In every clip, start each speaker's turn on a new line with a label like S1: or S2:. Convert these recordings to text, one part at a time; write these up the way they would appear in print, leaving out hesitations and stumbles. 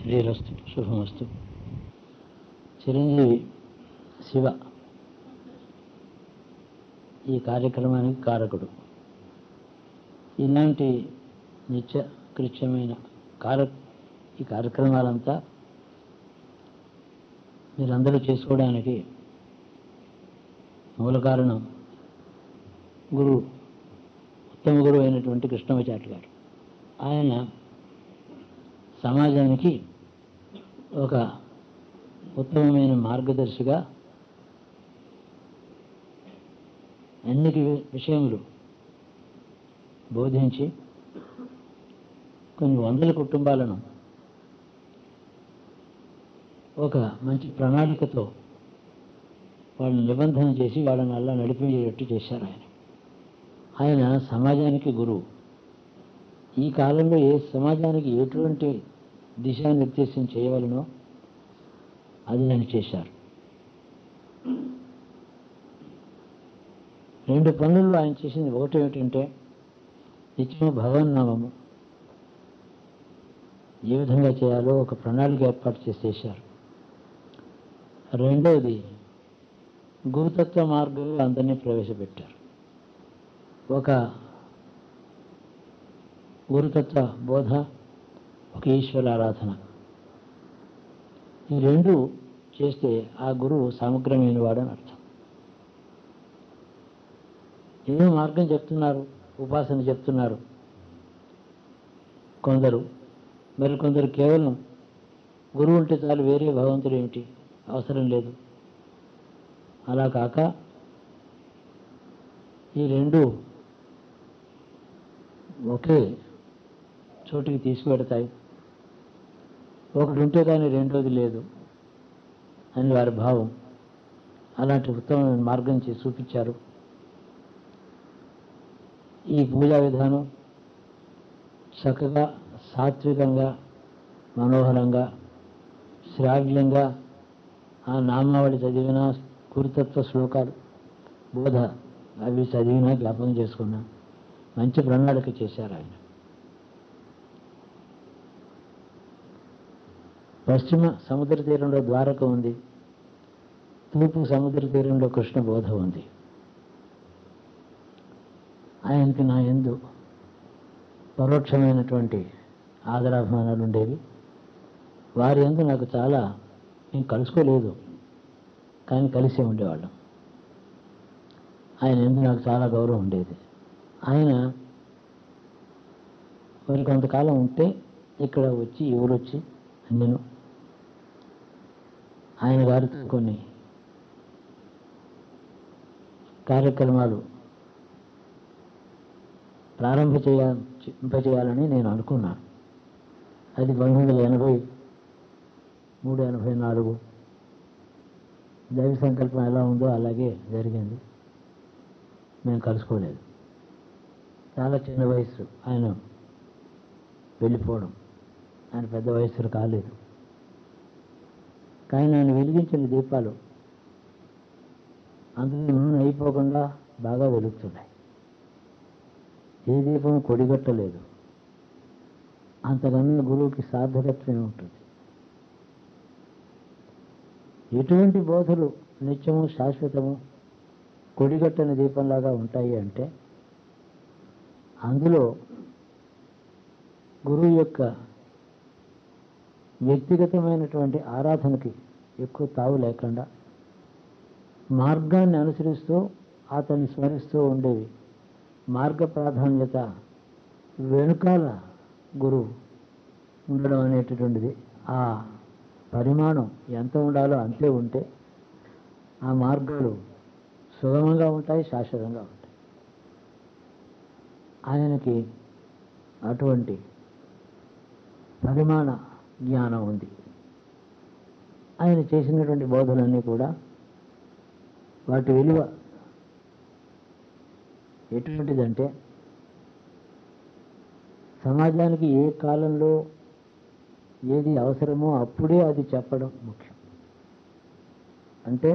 S1: శ్రీరస్తు శుభమస్తు. చిరంజీవి శివ ఈ కార్యక్రమానికి కారకుడు. ఇలాంటి నిత్య కృత్యమైన ఈ కార్యక్రమాలంతా మీరందరూ చేసుకోవడానికి మూల కారణం ఉత్తమ గురువు అయినటువంటి కృష్ణమాచార్య గారు. ఆయన సమాజానికి ఒక ఉత్తమమైన మార్గదర్శిగా అన్ని విషయములు బోధించి కొన్ని వందల కుటుంబాలను ఒక మంచి ప్రణాళికతో వాళ్ళని నిబంధన చేసి వాళ్ళని అలా నడిపించేటట్టు చేశారు. ఆయన సమాజానికి గురువు. ఈ కాలంలో ఏ సమాజానికి ఎటువంటి దిశానిర్దేశం చేయవలనో అది ఆయన చేశారు. 2 పనుల్లో ఆయన చేసింది. ఒకటి ఏమిటంటే నిత్యము భగవన్నామము ఏ విధంగా చేయాలో ఒక ప్రణాళిక ఏర్పాటు చేశారు. రెండవది గురుతత్వ మార్గంలో అందరినీ ప్రవేశపెట్టారు. ఒక గురుతత్వ బోధ, ఒక ఈశ్వర ఆరాధన. ఈ 2 చేస్తే ఆ గురువు సమగ్రమైన వాడని అర్థం. ఏదో మార్గం చెప్తున్నారు, ఉపాసన చెప్తున్నారు కొందరు, మరికొందరు కేవలం గురువు ఉంటే చాలు, వేరే భగవంతుడు ఏమిటి అవసరం లేదు. అలా కాక ఈ 2 ఒకే చోటికి తీసుకువెడతాయి. ఒకటి ఉంటే కానీ రెండోది లేదు అని వారి భావం. అలాంటి ఉత్తమమైన మార్గం చేసి చూపించారు. ఈ పూజా విధానం చక్కగా సాత్వికంగా మనోహరంగా శ్రావ్యంగా ఆ నామావళి చదివిన గురుతత్వ శ్లోకాలు బోధ అవి చదివినా జ్ఞాపకం చేసుకున్నా మంచి ప్రణాళిక చేశారు ఆయన. పశ్చిమ సముద్ర తీరంలో ద్వారక ఉంది, తూర్పు సముద్ర తీరంలో కృష్ణ బోధ ఉంది. ఆయనకి నా యందు పరోక్షమైనటువంటి ఆదరాభిమానాలు ఉండేవి. వారి యందు నాకు చాలా, నేను కలుసుకోలేదు కానీ కలిసే ఉండేవాళ్ళం. ఆయన యందు నాకు చాలా గౌరవం ఉండేది. ఆయన మరి కొంతకాలం ఉంటే ఇక్కడ వచ్చి ఈ ఊరు వచ్చి నేను ఆయన గారితో కొన్ని కార్యక్రమాలు ప్రారంభింపచేయాలని నేను అనుకున్నాను. అది 1983-84 దైవ సంకల్పం ఎలా ఉందో అలాగే జరిగింది. మేము కలుసుకోలేదు. చాలా చిన్న వయసు ఆయన వెళ్ళిపోవడం. ఆయన పెద్ద వయస్సులు కాలేదు. కానీ ఆయన వెలిగించిన దీపాలు అందులో నూనె అయిపోకుండా బాగా వెలుగుతున్నాయి. ఏ దీపం కొడిగట్టలేదు. అంతకన్నా గురువుకి సార్థకత్వమే ఉంటుంది. ఎటువంటి బోధలు నిత్యము శాశ్వతము కొడిగట్టని దీపంలాగా ఉంటాయి అంటే అందులో గురువు యొక్క వ్యక్తిగతమైనటువంటి ఆరాధనకి ఎక్కువ తావు లేకుండా మార్గాన్ని అనుసరిస్తూ అతన్ని స్మరిస్తూ ఉండేవి. మార్గ ప్రాధాన్యత వెనుకాల గురువు ఉండడం అనేటటువంటిది, ఆ పరిమాణం ఎంత ఉండాలో అంతే ఉంటే ఆ మార్గాలు సుగమంగా ఉంటాయి, శాశ్వతంగా ఉంటాయి. ఆయనకి అటువంటి పరిమాణ జ్ఞానం ఉంది. ఆయన చేసినటువంటి బోధనన్నీ కూడా వాటి విలువ ఎటువంటిదంటే సమాజానికి ఏ కాలంలో ఏది అవసరమో అప్పుడే అది చెప్పడం ముఖ్యం. అంటే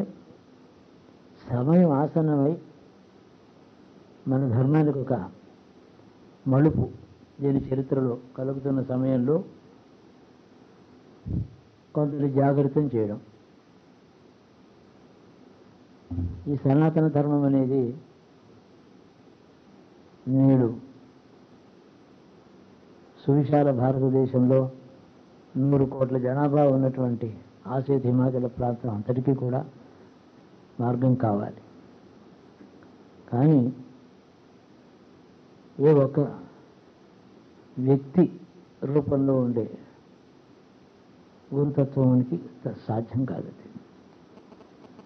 S1: సమయం ఆసన్నమై మన ధర్మానికి ఒక మలుపు దీని చరిత్రలో కలుగుతున్న సమయంలో కొందరు జాగృతం చేయడం. ఈ సనాతన ధర్మం అనేది నేడు సువిశాల భారతదేశంలో 100 కోట్ల జనాభా ఉన్నటువంటి ఆసియా హిమాచల ప్రాంతం అంతటికీ కూడా మార్గం కావాలి. కానీ ఏ ఒక్క వ్యక్తి రూపంలో ఉండే గురుతత్వానికి సాధ్యం కాదు.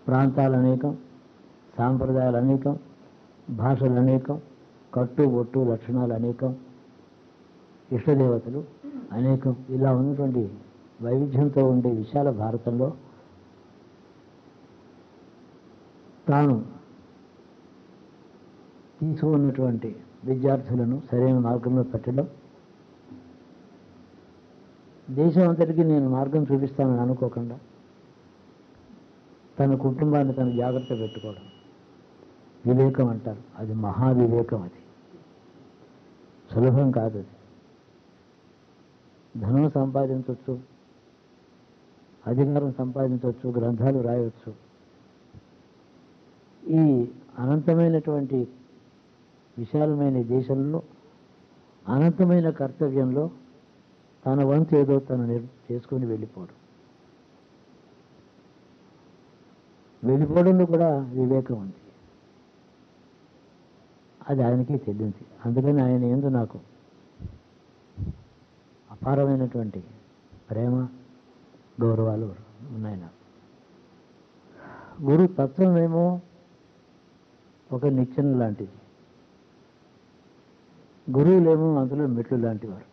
S1: ప్రాంతాలు అనేకం, సాంప్రదాయాలు అనేకం, భాషలు అనేకం, కట్టు బొట్టు లక్షణాలు అనేకం, ఇష్టదేవతలు అనేకం, ఇలా ఉన్నటువంటి వైవిధ్యంతో ఉండే విశాల భారతంలో తాను తీసుకున్నటువంటి విద్యార్థులను సరైన మార్గంలో పెట్టడం, దేశం అంతటికీ నేను మార్గం చూపిస్తానని అనుకోకుండా తన కుటుంబాన్ని తను జాగ్రత్త పెట్టుకోవడం వివేకం అంటారు. అది మహావివేకం. అది సులభం కాదు. అది ధనం సంపాదించవచ్చు, అధికారం సంపాదించవచ్చు, గ్రంథాలు రాయవచ్చు. ఈ అనంతమైనటువంటి విశాలమైన దేశంలో అనంతమైన కర్తవ్యంలో తన వంతు ఏదో తను చేసుకుని వెళ్ళిపోవడంలో కూడా వివేకం ఉంది. అది ఆయనకి తెలియంది. అందుకని ఆయన యందు నాకు అపారమైనటువంటి ప్రేమ, గౌరవాలు ఉన్నాయి. నాకు గురు తత్వమేమో ఒక నిచ్చెన లాంటిది, గురువులేమో అందులో మెట్లు లాంటివారు.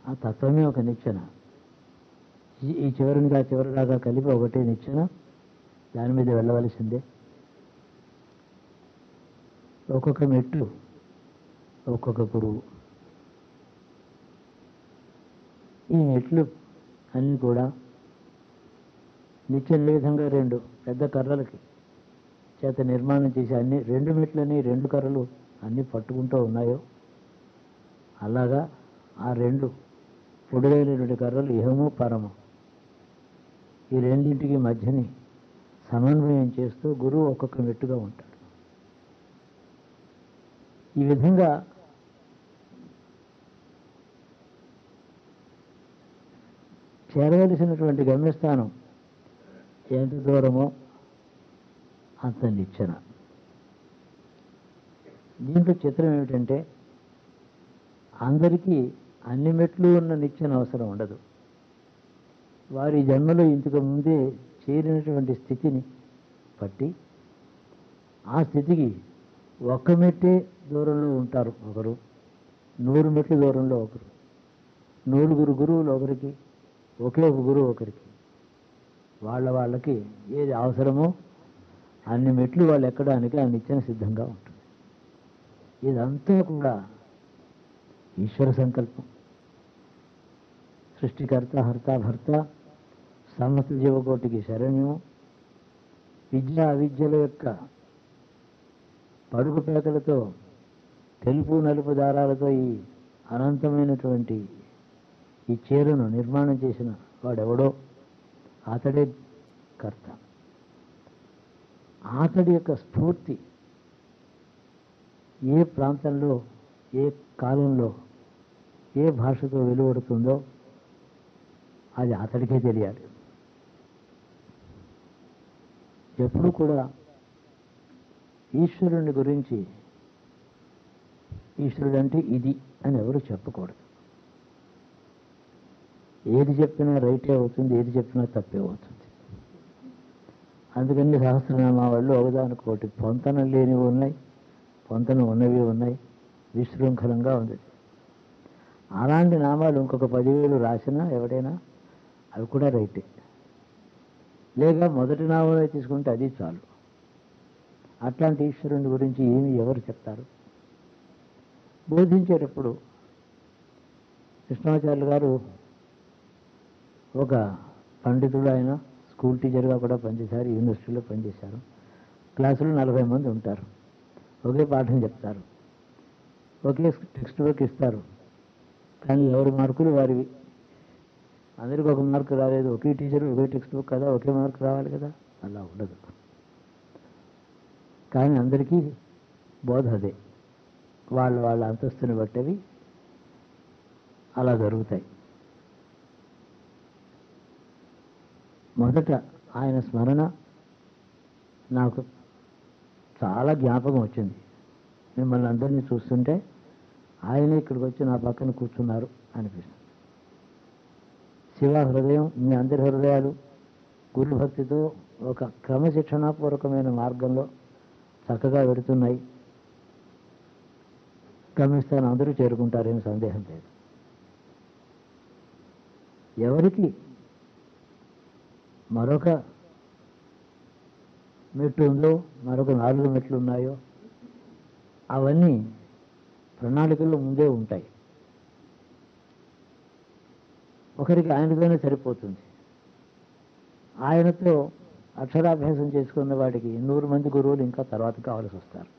S1: ఆ తత్వమే ఒక నిచ్చెన. ఈ చివరిగా చివరిలాగా కలిపి ఒకటే నిచ్చెన, దాని మీద వెళ్ళవలసిందే. ఒక్కొక్క మెట్టు ఒక్కొక్క గురువు. ఈ మెట్లు అన్నీ కూడా నిచ్చెన విధంగా 2 పెద్ద కర్రలకి చేత నిర్మాణం చేసి అన్ని 2 మెట్లని 2 కర్రలు అన్నీ పట్టుకుంటూ ఉన్నాయో, అలాగా ఆ 2 పొడుగైనటువంటి కర్రలు ఇహము పరము, ఈ రెండింటికి మధ్యని సమన్వయం చేస్తూ గురువు ఒక్కొక్క మెట్టుగా ఉంటాడు. ఈ విధంగా చేరవలసినటువంటి గమ్యస్థానం ఎంత దూరమో అంత నిచ్చెన. దీంట్లో చిత్రం ఏమిటంటే అందరికీ అన్ని మెట్లు ఉన్న నిచ్చెన అవసరం ఉండదు. వారి జన్మలో ఇంతకు ముందే చేరినటువంటి స్థితిని బట్టి ఆ స్థితికి ఒక్క మెట్టే దూరంలో ఉంటారు ఒకరు, 100 మెట్ల దూరంలో ఒకరు, 100 గురువులు ఒకరికి, ఒకే ఒక గురువు ఒకరికి. వాళ్ళకి ఏది అవసరమో అన్ని మెట్లు వాళ్ళు ఎక్కడానికి ఆ నిచ్చెన సిద్ధంగా ఉంటుంది. ఇదంతా కూడా ఈశ్వర సంకల్పం. సృష్టికర్త, హర్త, భర్త, సమస్త జీవకోటికి శరణ్యము. విద్య అవిద్యల యొక్క పడుగు పేకలతో, తెలుపు నలుపు దారాలతో ఈ అనంతమైనటువంటి ఈ చీరను నిర్మాణం చేసిన వాడెవడో అతడే కర్త. అతడి యొక్క స్ఫూర్తి ఏ ప్రాంతంలో, ఏ కాలంలో, ఏ భాషతో వెలువడుతుందో అది అతడికే తెలియాలి. ఎప్పుడు కూడా ఈశ్వరుని గురించి ఈశ్వరుడు అంటే ఇది అని ఎవరు చెప్పకూడదు. ఏది చెప్పినా రైటే అవుతుంది, ఏది చెప్పినా తప్పే అవుతుంది. అందుకని సహస్రనామాలు ఒకదానికొకటి పొంతన లేనివి ఉన్నాయి, పొంతన ఉన్నవి ఉన్నాయి, విశృంఖలంగా ఉంది. అలాంటి నామాలు ఇంకొక 10,000 రాసినా ఎవడైనా అవి కూడా రైటే. లేక మొదటి నామమే తీసుకుంటే అది చాలు. అట్లాంటి ఈశ్వరుని గురించి ఏమి ఎవరు చెప్తారు? బోధించేటప్పుడు కృష్ణాచార్యులు గారు ఒక పండితుడు, ఆయన స్కూల్ టీచర్గా కూడా పనిచేశారు, యూనివర్సిటీలో పనిచేశారు. క్లాసులో 40 మంది ఉంటారు, ఒకే పాఠం చెప్తారు, ఒకే టెక్స్ట్ బుక్ ఇస్తారు. కానీ ఎవరి మార్కులు వారివి. అందరికీ ఒక మార్కు రాలేదు, ఒకే టీచర్ ఒకే టెక్స్ట్ బుక్ కదా, ఒకే మార్కు రావాలి కదా, అలా ఉండదు. కానీ అందరికీ బోధ అదే, వాళ్ళ అంతస్తుని బట్టేవి అలా జరుగుతాయి. మొదట ఆయన స్మరణ నాకు చాలా జ్ఞాపకం వచ్చింది. మిమ్మల్ని అందరినీ చూస్తుంటే ఆయన ఇక్కడికి వచ్చి నా పక్కన కూర్చున్నారు అనిపిస్తుంది. శివ హృదయం, మీ అందరి హృదయాలు గురుభక్తితో ఒక క్రమశిక్షణాపూర్వకమైన మార్గంలో చక్కగా వెడుతున్నాయి. గమ్యస్థానం అందరూ చేరుకుంటారేమో సందేహం లేదు. ఎవరికి మరొక మెట్టు ఉందో, మరొక 4 మెట్లు ఉన్నాయో అవన్నీ ప్రణాళికల్లో ముందే ఉంటాయి. ఒకరికి ఆయనతోనే సరిపోతుంది. ఆయనతో అక్షరాభ్యాసం చేసుకున్న వాడికి 100 మంది గురువులు ఇంకా తర్వాత కావాల్సి వస్తారు.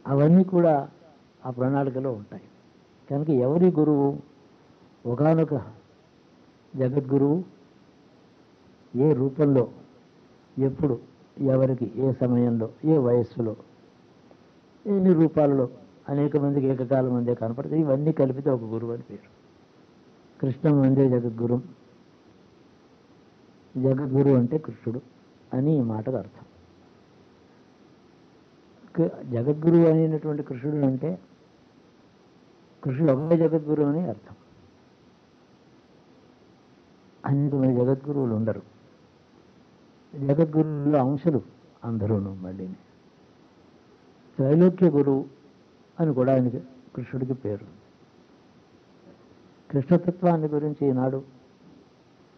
S1: అవన్నీ కూడా ఆ ప్రణాళికలో ఉంటాయి. కనుక ఎవరి గురువు, ఒకానొక జగద్గురువు ఏ రూపంలో, ఎప్పుడు, ఎవరికి, ఏ సమయంలో, ఏ వయస్సులో, ఎన్ని రూపాలలో అనేక మందికి ఏకకాలం మందే కనపడతాయి. ఇవన్నీ కలిపితే ఒక గురువు అని పేరు. కృష్ణం వందే జగద్గురు, జగద్గురు అంటే కృష్ణుడు అని ఈ మాటకు అర్థం. జగద్గురు అయినటువంటి కృష్ణుడు అంటే కృష్ణుడు ఒకే జగద్గురు అని అర్థం. అనేక మంది జగద్గురువులు ఉండరు. జగద్గురువుల అంశలు అందరూను. మళ్ళీ త్రైలోక్య గురువు అని కూడా ఆయనకి, కృష్ణుడికి పేరు. కృష్ణతత్వాన్ని గురించి ఈనాడు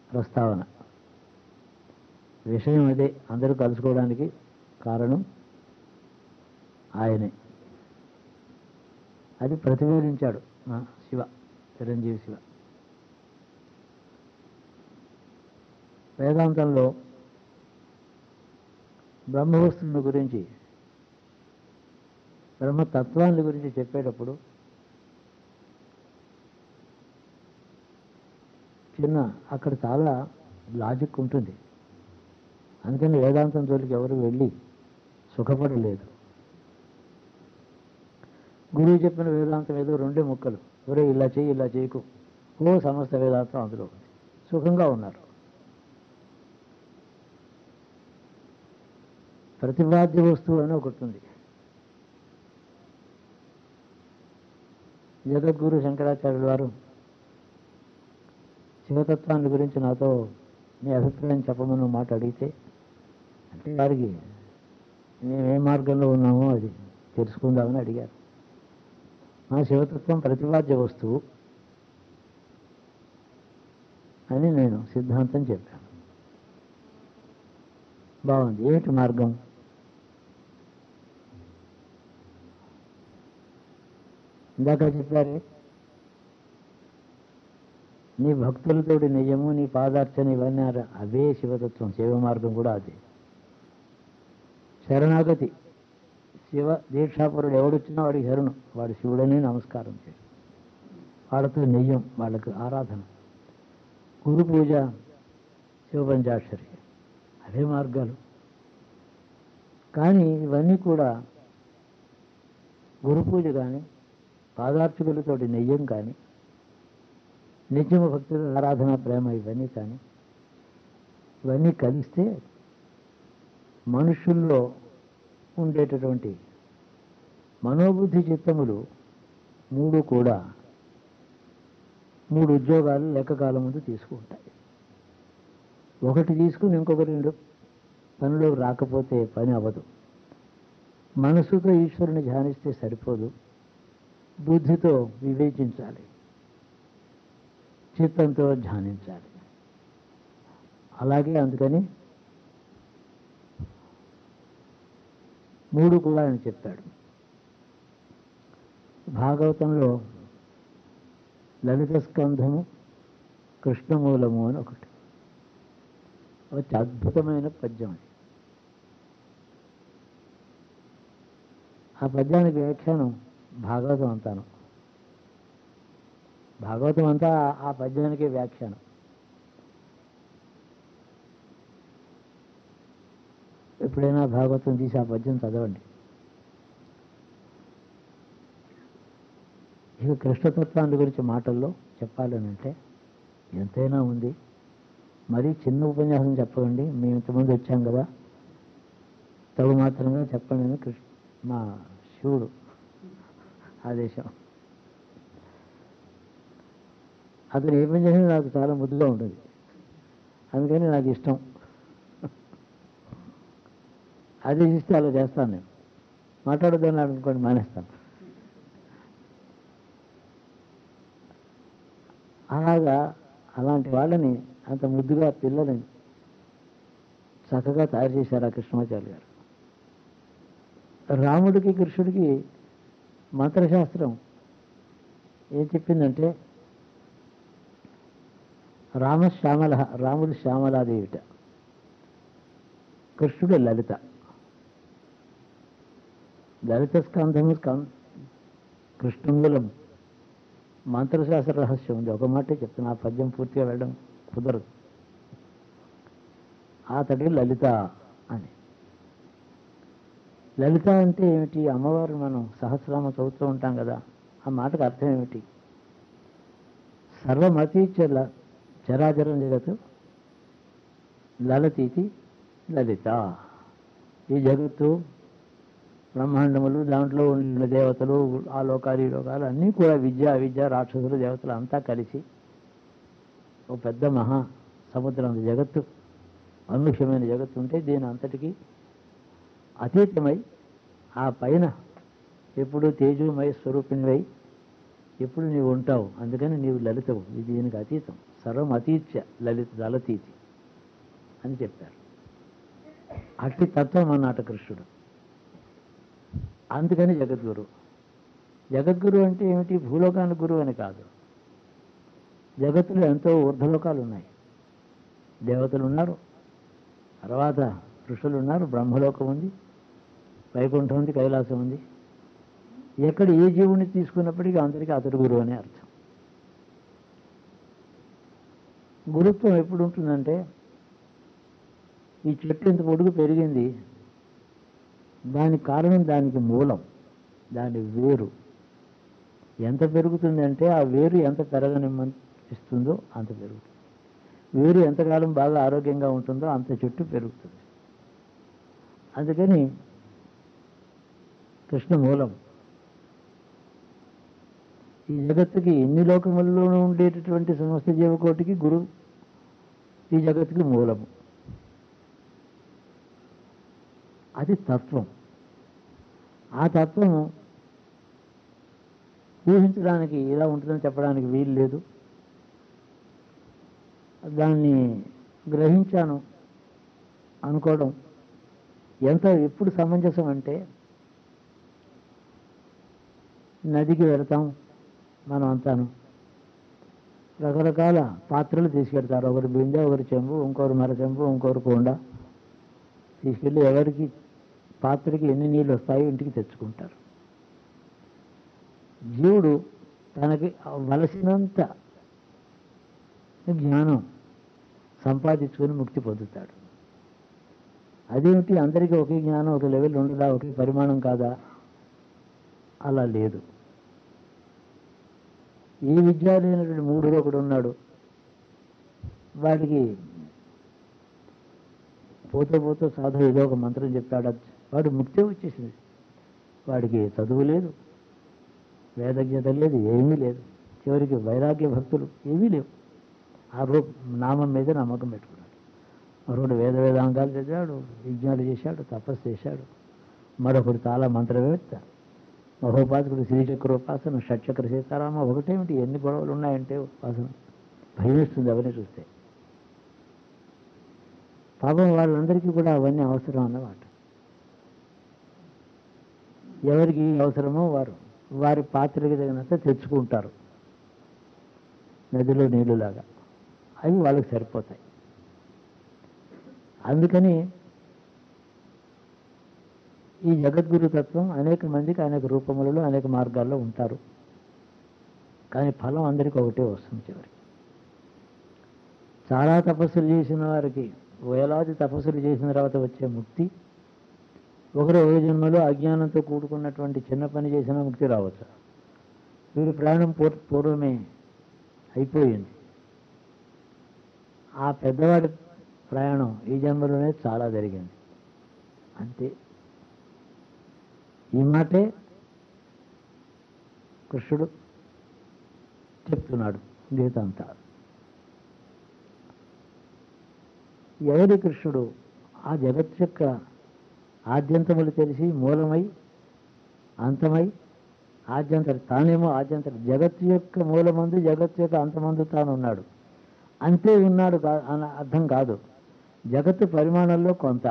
S1: ప్రస్తావన, విషయం అదే. అందరూ కలుసుకోవడానికి కారణం ఆయనే. అది ప్రతిపాదించాడు మా శివ, చిరంజీవి శివ. వేదాంతంలో బ్రహ్మవస్తువుని గురించి, బ్రహ్మతత్వాన్ని గురించి చెప్పేటప్పుడు అక్కడ చాలా లాజిక్ ఉంటుంది. అందుకని వేదాంతం జోలికి ఎవరు వెళ్ళి సుఖపడలేదు. గురువు చెప్పిన వేదాంతం ఏదో 2 ముక్కలు, ఒరే ఇలా చేయి ఇలా చేయకు, సమస్త వేదాంతం అందులో ఉంది. సుఖంగా ఉన్నారు. ప్రతిపాద్య వస్తువు అని ఒకటి ఉంది. జగద్గురు శంకరాచార్యుల వారు శివతత్వాన్ని గురించి నాతో మీ అభిప్రాయం చెప్పమని మాట అడిగితే, అంటే వారికి మేము ఏ మార్గంలో ఉన్నామో అది తెలుసుకుందామని అడిగారు. మా శివతత్వం ప్రతిపాద్య వస్తువు అని నేను సిద్ధాంతం చెప్పాను. బాగుంది, ఏమిటి మార్గం? ఇందాక చెప్పారే, నీ భక్తులతోటి నిజము, నీ పాదార్చన, ఇవన్నీ అవే శివతత్వం. శివ మార్గం కూడా అదే. శరణాగతి, శివ దీక్షాపరుడు ఎవడొచ్చినా వాడికి శరణు, వాడు శివుడని నమస్కారం చేసి వాళ్ళతో నెయ్యం, వాళ్ళకు ఆరాధన, గురు పూజ, శివపంచాక్షరి, అవే మార్గాలు. కానీ ఇవన్నీ కూడా గురు పూజ కానీ, పాదార్చకులతోటి నెయ్యం కానీ, నిత్యము భక్తుల ఆరాధన, ప్రేమ, ఇవన్నీ కానీ, ఇవన్నీ కలిస్తే మనుషుల్లో ఉండేటటువంటి మనోబుద్ధి చిత్తములు 3 కూడా 3 ఉద్యోగాలు లెక్కకాలం ముందు తీసుకుంటాయి. ఒకటి తీసుకుని ఇంకొక 2 పనిలోకి రాకపోతే పని అవ్వదు. మనసుతో ఈశ్వరుని ధ్యానిస్తే సరిపోదు, బుద్ధితో వివేచించాలి, చిత్తంతో ధ్యానించాలి. అలాగే అందుకని 3 కూడా ఆయన చెప్పాడు. భాగవతంలో లలిత స్కంధము, కృష్ణమూలము అని ఒకటి, ఒక అద్భుతమైన పద్యం అది. ఆ పద్యానికి వ్యాఖ్యానం భాగవతం అంతాను. భాగవతం అంతా ఆ పద్యానికే వ్యాఖ్యానం. ఎప్పుడైనా భాగవతం తీసి ఆ పద్యం చదవండి. ఇక కృష్ణతత్వాన్ని గురించి మాటల్లో చెప్పాలనంటే ఎంతైనా ఉంది. మరీ చిన్న ఉపన్యాసం చెప్పకండి, మేము ఇంతమంది వచ్చాం కదా, తగు మాత్రంగా చెప్పండి అని మా శివుడు ఆదేశం. అతను ఏ పని చేసినా నాకు చాలా ముద్దుగా ఉంటుంది, అందుకని నాకు ఇష్టం. ఆదేశిస్తే అలా చేస్తాను. నేను మాట్లాడొద్దని అనుకోండి, మానేస్తాను. అలాగా అలాంటి వాళ్ళని అంత ముద్దుగా పిల్లలని చక్కగా తయారు చేశారు ఆ కృష్ణమాచార్య గారు. రాముడికి కృష్ణుడికి మంత్రశాస్త్రం ఏం చెప్పిందంటే, రాముడు శ్యామలాదేవిట, కృష్ణుడు లలిత. లలిత స్కంధము కృష్ణమూలం. మంత్రశాస్త్ర రహస్యం ఉంది. ఒక మాటే చెప్తున్నా, ఆ పద్యం పూర్తిగా వెళ్ళడం కుదరదు. అతడి లలిత అని. లలిత అంటే ఏమిటి? అమ్మవారు మనం సహస్రనామ చదువుతూ ఉంటాం కదా, ఆ మాటకు అర్థం ఏమిటి? సర్వమతి చరాచరం జగత్తు లలతీతి లలిత. ఈ జగత్తు, బ్రహ్మాండములు, దాంట్లో ఉన్న దేవతలు, ఆ లోకాలు, ఈ లోకాలు అన్నీ కూడా విద్య అవిద్య, రాక్షసులు, దేవతలు అంతా కలిసి ఒక పెద్ద మహా సముద్రం జగత్తు, అనూహ్యమైన జగత్తు ఉంటే దీని అంతటికీ అతీతమై ఆ పైన ఎప్పుడు తేజోమయ స్వరూపిణివై ఎప్పుడు నీవు ఉంటావు. అందుకని నీవు లలితవు, ఇది దీనికి అతీతం. సర్వం అతీత్య లలతీతి అని చెప్పారు. అట్టి తత్వం అన్నమాట కృష్ణుడు. అందుకని జగద్గురు. జగద్గురు అంటే ఏమిటి? భూలోకానికి గురువు అని కాదు. జగత్తులో ఎంతో ఊర్ధ్వలోకాలు ఉన్నాయి. దేవతలు ఉన్నారు, తర్వాత ఋషులు ఉన్నారు, బ్రహ్మలోకం ఉంది, వైకుంఠం ఉంది, కైలాసం ఉంది. ఎక్కడ ఏ జీవుని తీసుకున్నప్పటికీ అందరికీ అతడు గురువు అనే అర్థం. గురుత్వం ఎప్పుడు ఉంటుందంటే, ఈ చెట్టు ఇంత పొడుగు పెరిగింది, దానికి కారణం, దానికి మూలం, దాని వేరు ఎంత పెరుగుతుంది అంటే, ఆ వేరు ఎంత పెరగనిస్తుందో అంత పెరుగుతుంది. వేరు ఎంతకాలం బాగా ఆరోగ్యంగా ఉంటుందో అంత చెట్టు పెరుగుతుంది. అందుకని కృష్ణ మూలం. ఈ జగత్తుకి ఎన్ని లోకముల్లోనూ ఉండేటటువంటి సమస్త జీవకోటికి గురు ఈ జగత్తుకి మూలము. అది తత్వం. ఆ తత్వము ఊహించడానికి, ఇలా ఉంటుందని చెప్పడానికి వీలు లేదు. దాన్ని గ్రహించాను అనుకోవడం ఎప్పుడు సమంజసం అంటే, నదికి వెళతాం మనం అంతాను, రకరకాల పాత్రలు తీసుకెళ్తారు. ఒకరు బిందె, ఒకరు చెంబు, ఇంకొకరు మర చెంబు, ఇంకొకరు కొండ తీసుకెళ్ళి ఎవరికి పాత్రకి ఎన్ని నీళ్ళు వస్తాయో ఇంటికి తెచ్చుకుంటారు. జీవుడు తనకి వలసినంత జ్ఞానం సంపాదించుకొని ముక్తి పొందుతాడు. అదేమిటి, అందరికీ ఒకే జ్ఞానం, ఒక లెవెల్ ఉండదా, ఒకే పరిమాణం కాదా? అలా లేదు. ఏ విద్యాలైనటువంటి మూఢుడు ఒకడు ఉన్నాడు, వాడికి పోతూ సాధువు ఏదో ఒక మంత్రం చెప్పాడు, వాడు ముక్తి వచ్చేసింది. వాడికి చదువు లేదు, వేదజ్ఞత లేదు, ఏమీ లేదు. చివరికి వైరాగ్య భక్తులు ఏమీ లేవు. ఆ నామం మీద నమ్మకం పెట్టుకున్నాడు. మరొకడు వేదాంగాలు చదివాడు, యజ్ఞాలు చేశాడు, తపస్సు చేశాడు. మరొకడు చాలా మంత్రవేత్త, మహోపాసకుడు, శ్రీచక్రోపాసన, షట్చక్ర సీతారామ. ఒకటేమిటి, ఎన్ని గొడవలు ఉన్నాయంటే ఉపాసన భయమిస్తుంది అవన్నీ చూస్తే. పాపం వాళ్ళందరికీ కూడా అవన్నీ అవసరం అన్నమాట. ఎవరికి అవసరమో వారి పాత్రకి తగినంత తెచ్చుకుంటారు, నదిలో నీళ్ళులాగా. అవి వాళ్ళకి సరిపోతాయి. అందుకని ఈ జగద్గురు తత్వం అనేక మందికి అనేక రూపములలో, అనేక మార్గాల్లో ఉంటారు. కానీ ఫలం అందరికీ ఒకటే వస్తుంది చివరికి. చాలా తపస్సులు చేసిన వారికి, వేలాది తపస్సులు చేసిన తర్వాత వచ్చే ముక్తి, ఒకరు ఒక జన్మలో అజ్ఞానంతో కూడుకున్నటువంటి చిన్న పని చేసిన ముక్తి రావచ్చు. వీరి ప్రాణం పూర్వమే అయిపోయింది. ఆ పెద్దవాడి ప్రయాణం ఈ జన్మలోనే చాలా జరిగింది. అంతే. ఈ మాటే కృష్ణుడు చెప్తున్నాడు గీత అంతా. ఎవరి కృష్ణుడు? ఆ జగత్ యొక్క ఆద్యంతములు తెలిసి మూలమై అంతమై ఆద్యంతరి, తానేమో ఆద్యంతరి, జగత్తు యొక్క మూలమందు జగత్తు యొక్క అంతమందు తాను ఉన్నాడు. అంతే ఉన్నాడు అని అర్థం కాదు. జగత్తు పరిమాణంలో కొంత,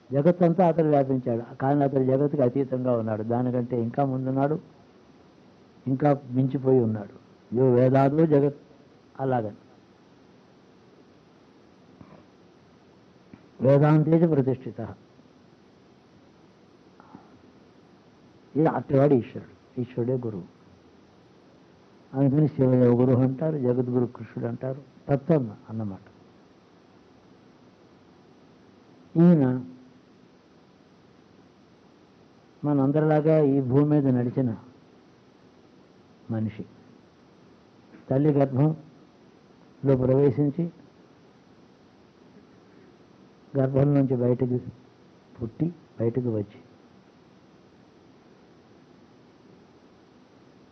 S1: జగత్తంతా అతడు వ్యాపించాడు, కానీ అతడు జగత్తుకి అతీతంగా ఉన్నాడు. దానికంటే ఇంకా ముందున్నాడు, ఇంకా మించిపోయి ఉన్నాడు. యో వేదాలు జగత్, అలాగని వేదాంతేజ ప్రతిష్ఠిత. ఇది అట్టవాడు ఈశ్వరుడు. ఈశ్వరుడే గురువు. అందుకని శివదేవ గురువు అంటారు, జగద్గురు కృష్ణుడు అంటారు. తత్వం అన్నమాట. ఈయన మనందరిలాగా ఈ భూమి మీద నడిచిన మనిషి. తల్లి గర్భంలో ప్రవేశించి గర్భం నుంచి బయటకు పుట్టి బయటకు వచ్చి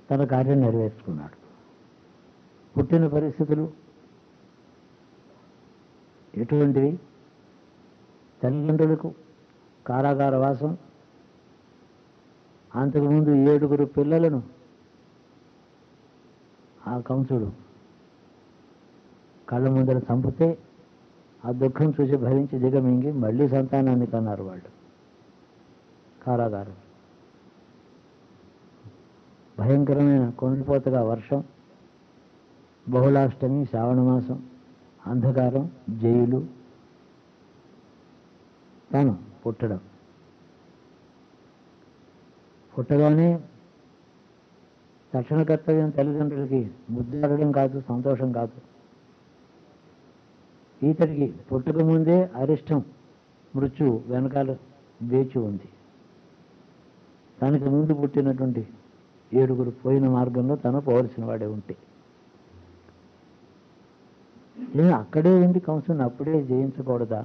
S1: తన కార్యం నెరవేర్చుకున్నాడు. పుట్టిన పరిస్థితులు ఎటువంటివి? తల్లిదండ్రులకు కారాగార వాసం, అంతకుముందు 7 పిల్లలను ఆ కంసుడు కళ్ళ ముందర చంపితే ఆ దుఃఖం చూసి భరించి దిగమింగి మళ్ళీ సంతానాన్ని కన్నారు వాళ్ళు. కారాగారం, భయంకరమైన కొండిపోతగా వర్షం, బహుళాష్టమి, శ్రావణ మాసం, అంధకారం, జైలు, తాను పుట్టడం. పుట్టగానే తక్షణ కర్తవ్యం తల్లిదండ్రులకి ముద్దాడడం కాదు, సంతోషం కాదు. ఈతడికి పుట్టక ముందే అరిష్టం, మృత్యు వెనకాల వేచి ఉంది. తనకి ముందు పుట్టినటువంటి 7 పోయిన మార్గంలో తను పోవలసిన వాడే ఉంటే అక్కడే ఉండి కంసుని అప్పుడే జయించకూడదా?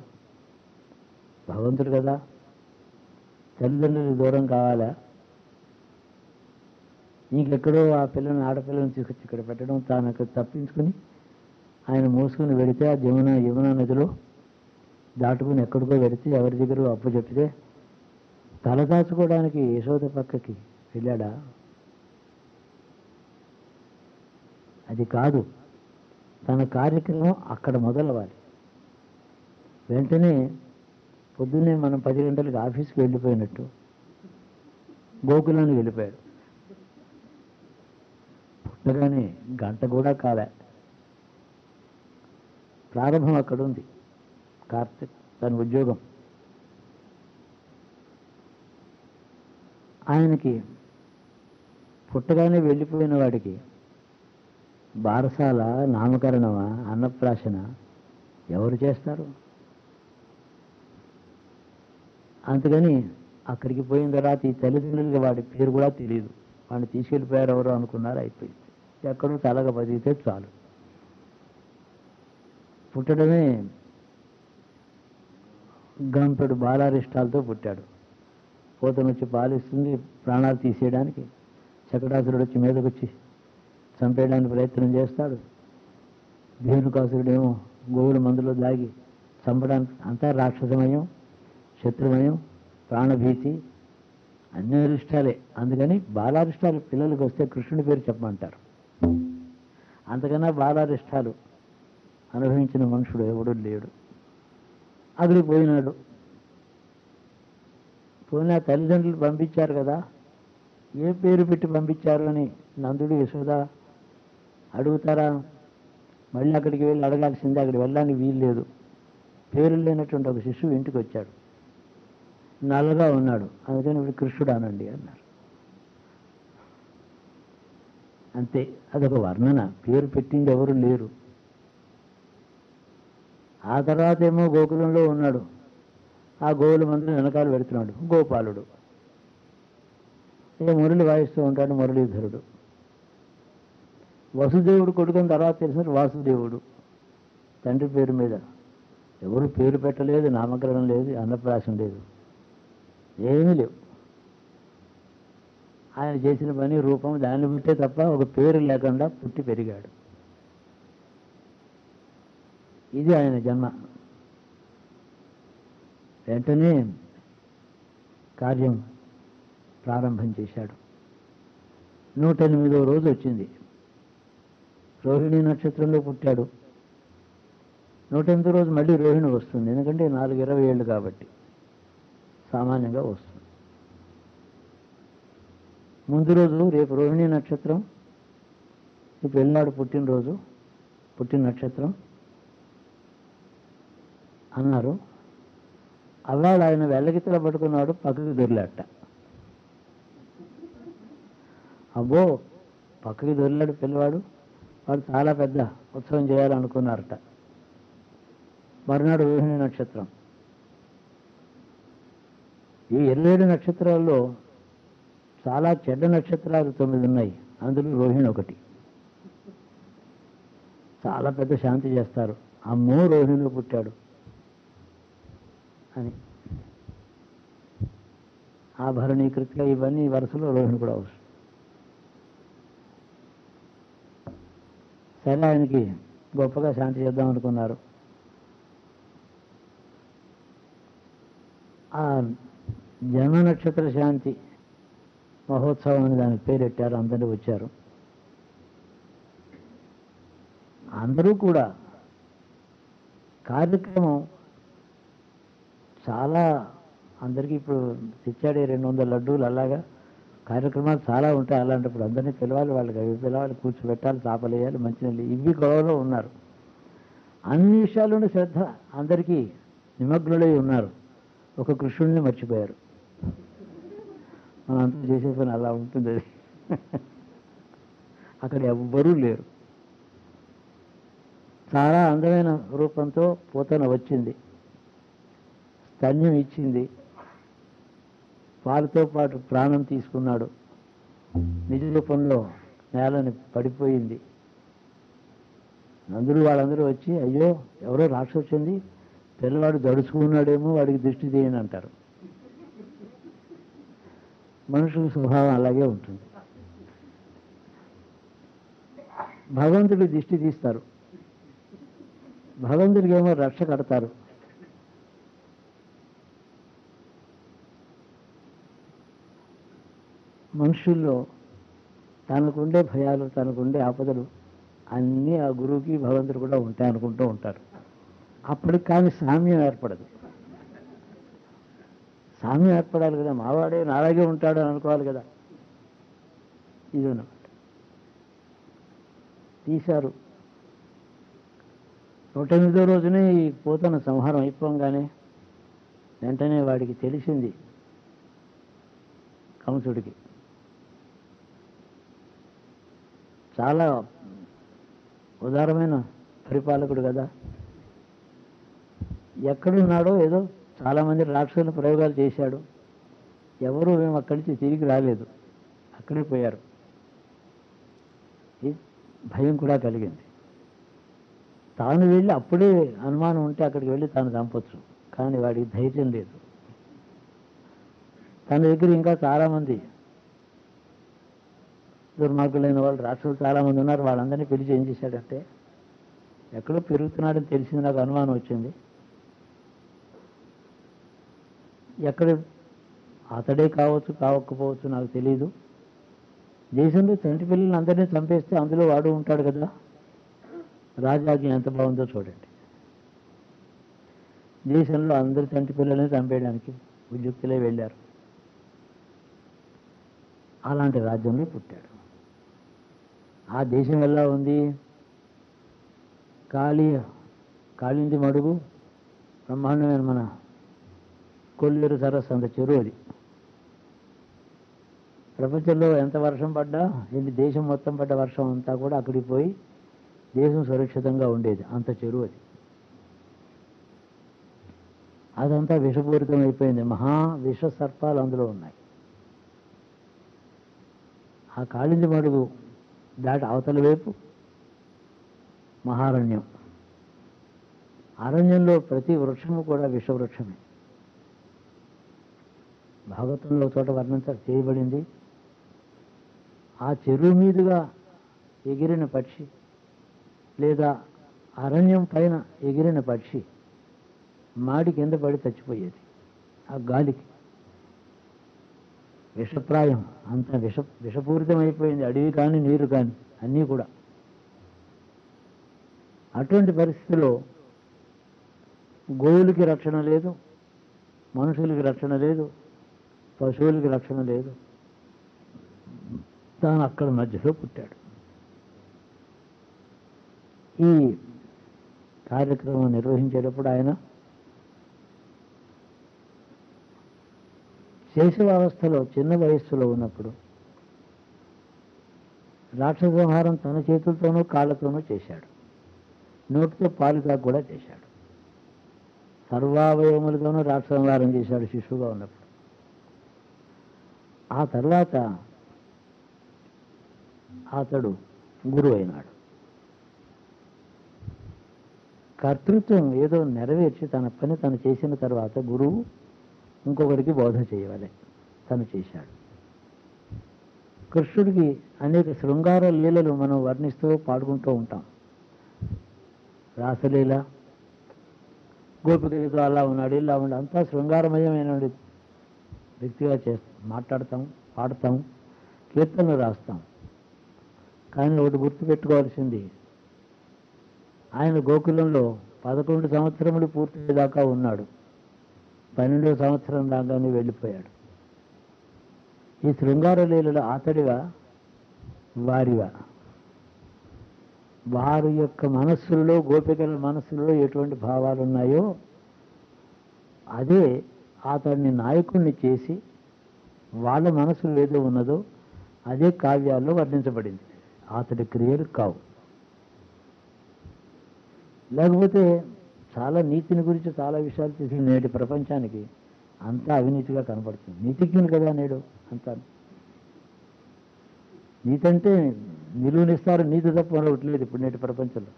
S1: భగవంతుడు కదా, తల్లిదండ్రులకు దూరం కావాలా? ఇంకెక్కడో ఆ పిల్లని, ఆడపిల్లని తీసుకొచ్చి ఇక్కడ పెట్టడం, తాను అక్కడ తప్పించుకుని ఆయన మోసుకుని వెళితే ఆ యమునా నదిలో దాటుకుని ఎక్కడికో వెళితే ఎవరి దగ్గర అప్పు చెప్తే తలదాచుకోవడానికి యశోద పక్కకి వెళ్ళాడా? అది కాదు. తన కార్యక్రమం అక్కడ మొదలవ్వాలి. వెంటనే పొద్దున్నే మనం 10 గంటలకు ఆఫీస్కి వెళ్ళిపోయినట్టు గోకులానికి వెళ్ళిపోయాడు. పుట్టగానే గంట కూడా కాలే, ప్రారంభం అక్కడ ఉంది. కార్తీక్ తన ఉద్యోగం. ఆయనకి పుట్టగానే వెళ్ళిపోయిన వాడికి బారసాల, నామకరణమా, అన్నప్రాశన ఎవరు చేస్తారు? అందుకని అక్కడికి పోయిన తర్వాత ఈ తల్లిదండ్రులకి వాడి పేరు కూడా తెలియదు. వాడిని తీసుకెళ్ళిపోయారు ఎవరు అనుకున్నారు, అయిపోయింది. ఎక్కడో తలగా బతికితే చాలు. పుట్టడమే గంపెడు బాలారిష్టాలతో పుట్టాడు. పోతనొచ్చి పాలిస్తుంది, ప్రాణాలు తీసేయడానికి. శకటాసురుడు వచ్చి మీదకి వచ్చి చంపేయడానికి ప్రయత్నం చేస్తాడు. ధేనుకాసురుడేమో గోవుల మందులో దాగి చంపడానికి. అంతా రాక్షసమయం, శత్రుమయం, ప్రాణభీతి, అన్ని అరిష్టాలే. అందుకని బాలారిష్టాలు పిల్లలకు వస్తే కృష్ణుడి పేరు చెప్పమంటారు. అంతకన్నా బాలారిష్టాలు అనుభవించిన మనుషుడు ఎవడూ లేడు. అక్కడికి పోయినాడు. పోయినా తల్లిదండ్రులు పంపించారు కదా, ఏ పేరు పెట్టి పంపించారు అని నందుడు, యశోద అడుగుతారా? మళ్ళీ అక్కడికి వెళ్ళి అడగాల్సిందే. అక్కడికి వెళ్ళడానికి వీలు లేదు. పేరు లేనటువంటి ఒక శిశువు ఇంటికి వచ్చాడు. నల్లగా ఉన్నాడు. అందుకని ఇప్పుడు కృష్ణుడు అనండి అన్నారు. అంతే, అదొక వర్ణన, పేరు పెట్టింది ఎవరు లేరు. ఆ తర్వాత ఏమో గోకులంలో ఉన్నాడు, ఆ గోవుల మందిని వెనకాల పెడుతున్నాడు గోపాలుడు. ఇక మురళి వాయిస్తూ ఉంటాడు మురళీధరుడు. వసుదేవుడు కొడుకుని తర్వాత తెలిసిన వాసుదేవుడు, తండ్రి పేరు మీద. ఎవరు పేరు పెట్టలేదు, నామకరణం లేదు, అన్నప్రాసం లేదు, ఏమీ లేవు. ఆయన చేసిన పని రూపం దాన్ని బట్టే తప్ప ఒక పేరు లేకుండా పుట్టి పెరిగాడు. ఇది ఆయన జన్మ. వెంటనే కార్యం ప్రారంభం చేశాడు. 108వ రోజు వచ్చింది. రోహిణి నక్షత్రంలో పుట్టాడు. 108వ రోజు మళ్ళీ రోహిణి వస్తుంది, ఎందుకంటే 4:27 కాబట్టి సామాన్యంగా వస్తుంది. ముందు రోజు రేపు రోహిణి నక్షత్రం, ఈ పెళ్ళినాడు పుట్టినరోజు, పుట్టిన నక్షత్రం అన్నారు. అవాడు ఆయన వెళ్ళగిత్తల పట్టుకున్నాడు, పక్కకి దొరిలాట. అబ్బో, పక్కకి దొరిలాడు పిల్లవాడు, వాడు చాలా పెద్ద ఉత్సవం చేయాలనుకున్నారట. మరునాడు రోహిణి నక్షత్రం. ఈ 27 నక్షత్రాల్లో చాలా చెడ్డ నక్షత్రాలు 9 ఉన్నాయి, అందులో రోహిణి ఒకటి. చాలా పెద్ద శాంతి చేస్తారు, అమ్మో రోహిణిలో పుట్టాడు అని. ఆభరణీ కృతిక ఇవన్నీ వరుసలో రోహిణి కూడా వస్తుంది. సరే, ఆయనకి గొప్పగా శాంతి చేద్దాం అనుకున్నారు. ఆ జన్మ నక్షత్ర శాంతి మహోత్సవం అని దానికి పేరెట్టారు. అందరూ వచ్చారు. అందరూ కూడా కార్యక్రమం చాలా, అందరికీ ఇప్పుడు తెచ్చాడే 200 లడ్డూలు, అలాగా కార్యక్రమాలు చాలా ఉంటాయి. అలాంటప్పుడు అందరినీ పిలవాలి, వాళ్ళకి అవి పిలవాలి, కూర్చోబెట్టాలి, చాపలేయాలి, మంచినీళ్ళు, ఇవి గొడవలో ఉన్నారు. అన్ని విషయాల్లోనూ శ్రద్ధ, అందరికీ నిమగ్నులై ఉన్నారు. ఒక కృష్ణుడిని మర్చిపోయారు. మనం అంతా చేసే పని అలా ఉంటుంది. అది అక్కడ ఎవ్వరూ లేరు. చాలా అందమైన రూపంతో పూతన వచ్చింది, స్తన్యం ఇచ్చింది, పాలతో పాటు ప్రాణం తీసుకున్నాడు. నిజ రూపంలో నేలని పడిపోయింది. వాళ్ళందరూ వచ్చి, అయ్యో ఎవరో రాక్షసు వచ్చింది, పిల్లవాడు దడుచుకున్నాడేమో, వాడికి దృష్టి తీయని అంటారు. మనుషుల స్వభావం అలాగే ఉంటుంది. భగవంతుడి దిష్టి తీస్తారు, భగవంతుడికి ఏమో రక్ష కడతారు. మనుషుల్లో తనకుండే భయాలు, తనకుండే ఆపదలు అన్నీ ఆ గురువుకి భగవంతుడు కూడా ఉంటాయి అనుకుంటూ ఉంటారు. అప్పటికి కానీ సామ్యం ఏర్పడదు. సామ్యం ఏర్పడాలి కదా, మావాడే నాలాగే ఉంటాడు అని అనుకోవాలి కదా. ఇదన్నమాట. తీశారు. 108వ రోజునే ఈ పోతన సంహారం అయిపోగానే వెంటనే వాడికి తెలిసింది, కంసుడికి. చాలా ఉదారమైన పరిపాలకుడు కదా, ఎక్కడున్నాడో ఏదో చాలామంది రాక్షసుల ప్రయోగాలు చేశాడు, ఎవరు మేము అక్కడి నుంచి తిరిగి రాలేదు, అక్కడే పోయారు. ఈ భయం కూడా కలిగింది. తాను వెళ్ళి అప్పుడే అనుమానం ఉంటే అక్కడికి వెళ్ళి తాను చంపొచ్చు, కానీ వాడికి ధైర్యం లేదు. తన దగ్గర ఇంకా చాలామంది దుర్మార్గులైన వాళ్ళు, రాక్షసులు చాలామంది ఉన్నారు. వాళ్ళందరినీ పిలిచి ఏం చేశాడంటే, ఎక్కడో పెరుగుతున్నాడని తెలిసింది, నాకు అనుమానం వచ్చింది. ఎక్కడ అతడే కావచ్చు, కావకపోవచ్చు, నాకు తెలీదు. దేశంలో తండ్రి పిల్లల్ని అందరినీ చంపేస్తే అందులో వాడు ఉంటాడు కదా. రాజాజ్ఞ ఎంత బాగుందో చూడండి. దేశంలో అందరి తండ్రి పిల్లల్ని చంపేయడానికి ఉద్యుక్తులే వెళ్ళారు. అలాంటి రాజ్యంలో పుట్టాడు. ఆ దేశం ఎలా ఉంది? కాళింది మడుగు, బ్రహ్మాండమైన మన కొల్లేరు సరస్సు అంత చెరువు అది. ప్రపంచంలో ఎంత వర్షం పడ్డా, ఎన్ని దేశం మొత్తం పడ్డ వర్షం అంతా కూడా అక్కడికి పోయి దేశం సురక్షితంగా ఉండేది. అంత చెరువు అది. అదంతా విషపూరితం అయిపోయింది. మహా విష సర్పాలు అందులో ఉన్నాయి. ఆ కాళింది మడుగు దాటి అవతల వైపు మహారణ్యం. అరణ్యంలో ప్రతి వృక్షము కూడా విషవృక్షమే. భాగవతంలో చోట చేయబడింది. ఆ చెరువు మీదుగా ఎగిరిన పక్షి లేదా అరణ్యం పైన ఎగిరిన పక్షి మాడి కింద పడి చచ్చిపోయేది. ఆ గాలికి విషప్రాయం, అంత విషపూరితమైపోయింది అడవి కానీ నీరు కానీ అన్నీ కూడా. అటువంటి పరిస్థితిలో గోవులకి రక్షణ లేదు, మనుషులకి రక్షణ లేదు, పశువులకి రక్షణ లేదు. తాను అక్కడ మధ్యలో పుట్టాడు. ఈ కార్యక్రమం నిర్వహించేటప్పుడు ఆయన శైశవావస్థలో చిన్న వయస్సులో ఉన్నప్పుడు రాక్షస సంహారం తన చేతులతోనూ కాళ్ళతోనూ చేశాడు. నోటితో పాలుగా కూడా చేశాడు. సర్వావయములతోనూ రాక్షస సంహారం చేశాడు శిశువుగా ఉన్నప్పుడు. ఆ తర్వాత అతడు గురువు అయినాడు. కర్తృత్వం ఏదో నెరవేర్చి తన పని తను చేసిన తర్వాత గురువు ఇంకొకరికి బోధ చేయవాలి. తను చేశాడు. కృష్ణుడికి అనేక శృంగార లీలలు మనం వర్ణిస్తూ పాడుకుంటూ ఉంటాం. రాసలీల, గోపికలతో అలా ఉన్నాడు, ఇలా ఉన్నాడు, అంతా శృంగారమయమైన వ్యక్తిగా మాట్లాడతాం, పాడతాం, కీర్తనలు రాస్తాం. కానీ ఒకటి గుర్తుపెట్టుకోవాల్సింది, ఆయన గోకులంలో 11 సంవత్సరములు పూర్తయ్యేదాకా ఉన్నాడు. 12వ సంవత్సరం దాకానే వెళ్ళిపోయాడు. ఈ శృంగార లీలలు అతడివా వారివా? వారి యొక్క మనస్సుల్లో, గోపికల మనస్సుల్లో ఎటువంటి భావాలు ఉన్నాయో అదే అతడిని నాయకుడిని చేసి వాళ్ళ మనసులో ఏదో ఉన్నదో అదే కావ్యాల్లో వర్ణించబడింది. అతడి క్రియలు కావు. లేకపోతే చాలా నీతిని గురించి చాలా విషయాలు చేసి నేటి ప్రపంచానికి అంతా అవినీతిగా కనపడుతుంది. నీతిజ్ఞులు కదా నేడు అంతా. నీతి అంటే నిలువనిస్తారు, నీతి తప్ప మరొకట్లేదు ఇప్పుడు నేటి ప్రపంచంలో.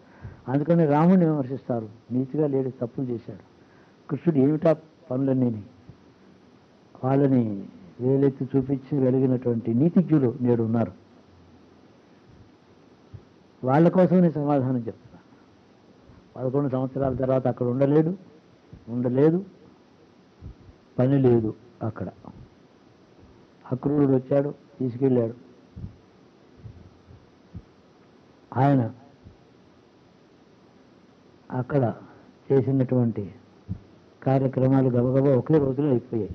S1: అందుకని రాముడిని విమర్శిస్తారు, నీతిగా లేడు, తప్పులు చేశాడు. కృష్ణుడు ఏమిటా పనులన్నీ వాళ్ళని వేలెత్తి చూపించి వెలిగినటువంటి నీతిజ్ఞులు నేడు ఉన్నారు. వాళ్ళ కోసం నేను సమాధానం చెప్తున్నా. 11 సంవత్సరాల తర్వాత అక్కడ ఉండలేదు, పని లేదు అక్కడ. అక్రూరుడు వచ్చాడు, తీసుకెళ్ళాడు. ఆయన అక్కడ చేసినటువంటి కార్యక్రమాలు గబగబా ఒకే రోజులో అయిపోయాయి.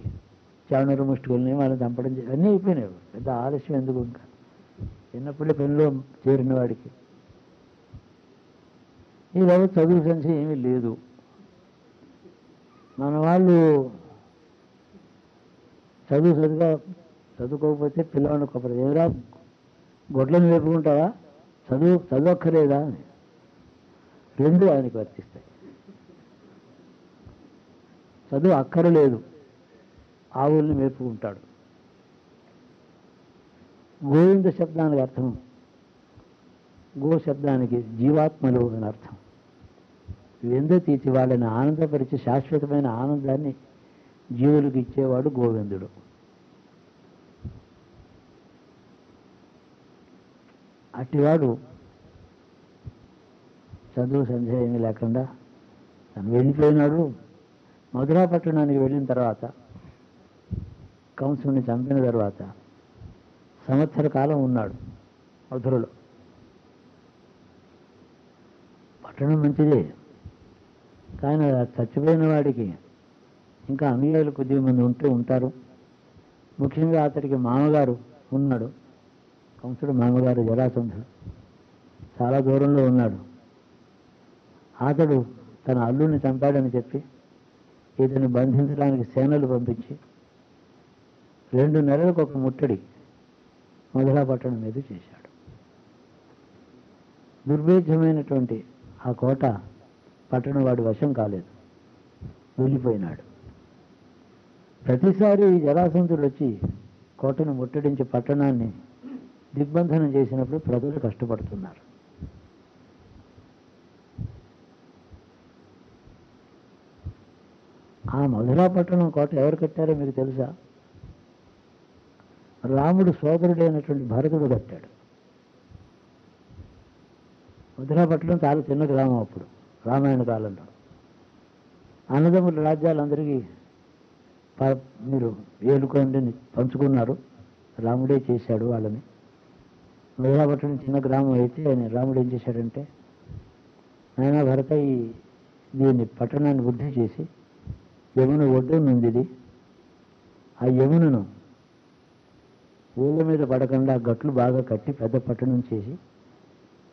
S1: చావనూరు ముష్టికల్ని వాళ్ళని చంపడం అన్నీ అయిపోయినాయి. పెద్ద ఆలస్యం ఎందుకు? ఇంకా చిన్నప్పుడే పనిలో చేరిన వాడికి ఈరోజు చదువు సంఖ్య ఏమీ లేదు. మన వాళ్ళు చదువుకోకపోతే పిల్లవాడిని కొబ్బరి ఏరా గొడ్లను వేపుకుంటావా, చదువు అక్కర్లేదా అని. రెండు ఆయనకి వర్తిస్తాయి. చదువు అక్కరలేదు, ఆవుల్ని మేపుకుంటాడు. గోవింద శబ్దానికి అర్థం, గో శబ్దానికి జీవాత్మలు అని అర్థం. వెంద తీసి వాళ్ళని ఆనందపరిచి శాశ్వతమైన ఆనందాన్ని జీవులకు ఇచ్చేవాడు గోవిందుడు. అట్టివాడు చదువు సంధ్య ఏమీ లేకుండా తను వెళ్ళిపోయినాడు. మధురా పట్టణానికి వెళ్ళిన తర్వాత, కంసుని చంపిన తర్వాత సంవత్సర కాలం ఉన్నాడు మధురలో. పట్టణం మంచిదే, కానీ చచ్చిపోయిన వాడికి ఇంకా అనుయాయులు కొద్దిగా మంది ఉంటారు. ముఖ్యంగా అతడికి మామగారు ఉన్నాడు. కంసుడు మామగారు జరాసంధుడు చాలా దూరంలో ఉన్నాడు. అతడు తన అల్లుడిని చంపాడని చెప్పి ఇతన్ని బంధించడానికి సేనలు పంపించి 2 నెలలకు ఒక ముట్టడి మధురా పట్టణం మీద చేశాడు. దుర్భేద్యమైనటువంటి ఆ కోట పట్టణం వాడి వశం కాలేదు, వెళ్ళిపోయినాడు. ప్రతిసారి జరాసంధుడు వచ్చి కోటను ముట్టడించి పట్టణాన్ని దిగ్బంధనం చేసినప్పుడు ప్రజలు కష్టపడుతున్నారు. ఆ మధురాపట్టణం కోట ఎవరు కట్టారో మీకు తెలుసా? రాముడు సోదరుడైనటువంటి భరతుడు కట్టాడు. మధురాపట్నం చాలా చిన్న గ్రామం అప్పుడు రామాయణ కాలంలో. అన్నదమ్ముల రాజ్యాలందరికీ మీరు ఏలుకొని పంచుకున్నారు, రాముడే చేశాడు వాళ్ళని. మధురాపట్నం చిన్న గ్రామం అయితే రాముడు ఏం చేశాడంటే, నాయన భరత దీన్ని పట్టణాన్ని వృద్ధి చేసి యమున ఒడ్డునుంది ఇది, ఆ యమునను ఊళ్ళ మీద పడకుండా గట్లు బాగా కట్టి పెద్ద పట్టణం చేసి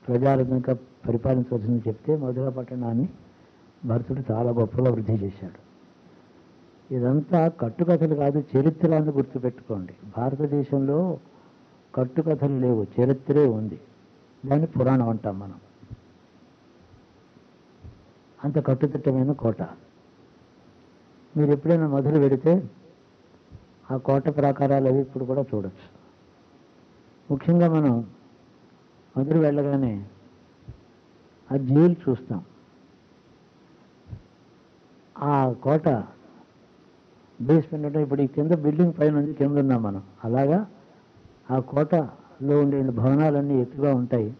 S1: ప్రజారంగా పరిపాలించవలసింది చెప్తే మధుర పట్టణాన్ని భరతుడు చాలా గొప్పగా వృద్ధి చేశాడు. ఇదంతా కట్టుకథలు కాదు, చరిత్ర అని గుర్తుపెట్టుకోండి. భారతదేశంలో కట్టుకథలు లేవు, చరిత్రే ఉంది. దాన్ని పురాణం అంటాం మనం. అంత కట్టుదిట్టమైన కోట. మీరు ఎప్పుడైనా మధుర వెడితే ఆ కోట ప్రాకారాలు అవి ఇప్పుడు కూడా చూడొచ్చు. ముఖ్యంగా మనం మధుర వెళ్ళగానే ఆ జైలు చూస్తాం. ఆ కోట బేస్మెంట్ అంటే ఇప్పుడు ఈ కింద బిల్డింగ్ పైన ఉంది, కింద ఉన్నాం మనం. అలాగా ఆ కోటలో ఉండే భవనాలన్నీ ఎత్తుగా ఉంటాయి.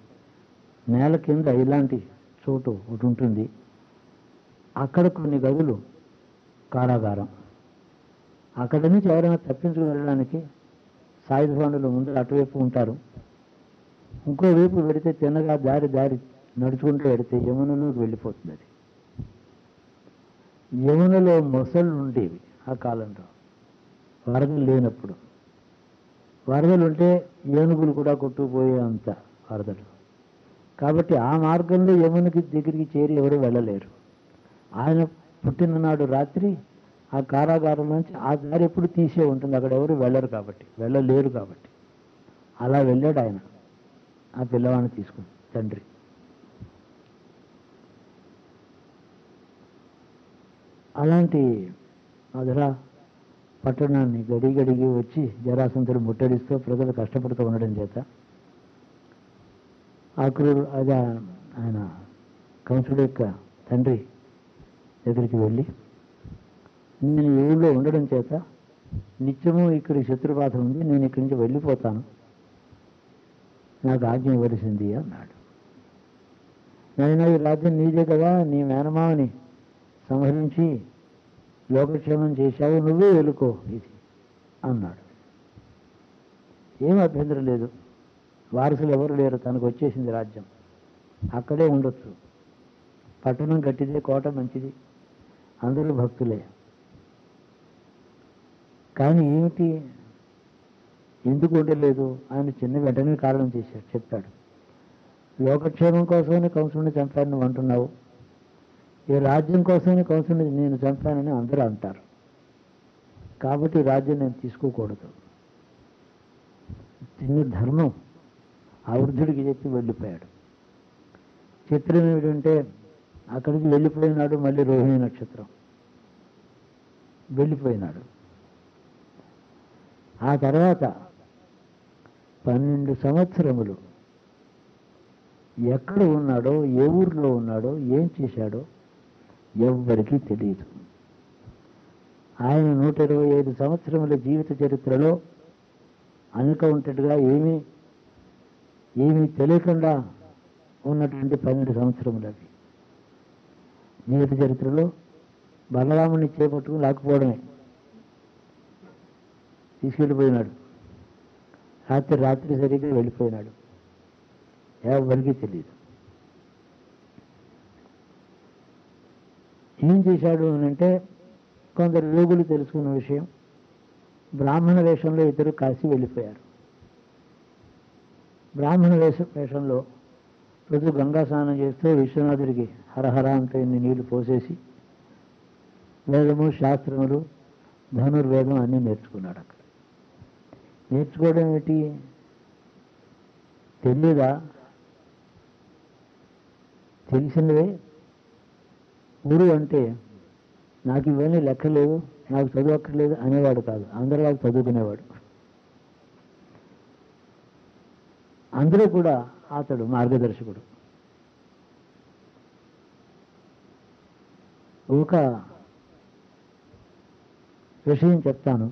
S1: నేల కింద ఇలాంటి చోటు ఒకటి ఉంటుంది. అక్కడ కొన్ని గదులు కారాగారం. అక్కడి నుంచి ఎవరైనా తప్పించుకుని వెళ్ళడానికి సాయుధ బాండులు ముందర అటువైపు ఉంటారు. ఇంకోవైపు పెడితే తిన్నగా దారి నడుచుకుంటూ పెడితే యమునలోకి వెళ్ళిపోతుంది. అది యమునలో మొసళ్ళు ఉండేవి ఆ కాలంలో, వరదలు లేనప్పుడు. వరదలు ఉంటే ఏనుగులు కూడా కొట్టుకుపోయే అంత వరదలు. కాబట్టి ఆ మార్గంలో యమునకి దగ్గరికి చేరి ఎవరు వెళ్ళలేరు. ఆయన పుట్టిననాడు రాత్రి ఆ కారాగారం నుంచి ఆ దారి ఎప్పుడు తీసే ఉంటుంది, అక్కడ ఎవరు వెళ్ళలేరు కాబట్టి అలా వెళ్ళాడు ఆయన ఆ పిల్లవాడిని తీసుకుని, తండ్రి. అలాంటి మధురా పట్టణాన్ని గడిగడిగి వచ్చి జరాసంధుడు ముట్టడిస్తూ ప్రజలు కష్టపడుతూ ఉండడం చేత అది ఆయన కంసుడు యొక్క తండ్రి దగ్గరికి వెళ్ళి, నేను ఈ ఊళ్ళో ఉండడం చేత నిత్యము ఇక్కడ శత్రుబాధ ఉంది, నేను ఇక్కడి నుంచి వెళ్ళిపోతాను, నాకు ఆజ్ఞ ఇవ్వవలసింది అన్నాడు. నేను ఈ రాజ్యం నీదే కదా, నీ మేనమావని సంహరించి లోకక్షేమం చేశావు, నువ్వే వెళ్ళుకో ఇది అన్నాడు. ఏం అభ్యంతరం లేదు, వారసులు ఎవరు లేరు, తనకు వచ్చేసింది రాజ్యం, అక్కడే ఉండొచ్చు. పట్టణం గట్టిదే, కోట మంచిది, అందరూ భక్తులే. కానీ ఏమిటి, ఎందుకు ఉండలేదు? ఆయన చిన్న వెంటనే కారణం చెప్పాడు. లోకక్షేమం కోసమని కంసుని చంపాను నువ్వు అంటున్నావు, ఈ రాజ్యం కోసమని కంసుని నేను చంపానని అందరూ అంటారు, కాబట్టి ఈ రాజ్యం నేను తీసుకోకూడదు. చిన్న ధర్మం ఆ వృద్ధుడికి చెప్పి వెళ్ళిపోయాడు. చిత్రం ఏమిటంటే అక్కడికి వెళ్ళిపోయినాడు, మళ్ళీ రోహిణి నక్షత్రం వెళ్ళిపోయినాడు. ఆ తర్వాత 12 సంవత్సరములు ఎక్కడ ఉన్నాడో, ఏ ఊరిలో ఉన్నాడో, ఏం చేశాడో ఎవ్వరికీ తెలియదు. ఆయన 125 సంవత్సరముల జీవిత చరిత్రలో అన్కౌంటెడ్గా ఏమీ తెలియకుండా ఉన్నటువంటి 12 సంవత్సరములు అవి. జీవిత చరిత్రలో బలరాముని చేపట్టుకుని లాక్కుపోవడమే, తీసుకెళ్ళిపోయినాడు. రాత్రి సరిగ్గా వెళ్ళిపోయినాడు, ఎవరికీ తెలియదు. ఏం చేశాడు అని అంటే, కొందరు యోగులు తెలుసుకున్న విషయం, బ్రాహ్మణ వేషంలో ఇద్దరు కాశీ వెళ్ళిపోయారు. బ్రాహ్మణ వేషంలో రోజు గంగా స్నానం చేస్తూ విశ్వనాథుడికి హరహర అంటూ ఇన్ని నీళ్లు పోసేసి వేదము, శాస్త్రములు, ధనుర్వేదం అన్నీ నేర్చుకున్నాడు. అక్కడ నేర్చుకోవడం ఏమిటి, తెలియదా? తెలిసినవే. గురువు అంటే నాకు ఇవన్నీ లెక్కలేదు, నాకు చదువు అక్కర్లేదు అనేవాడు కాదు, అందరిలాగా చదువుకునేవాడు. అందులో కూడా అతడు మార్గదర్శకుడు. ఒక విషయం చెప్తాను.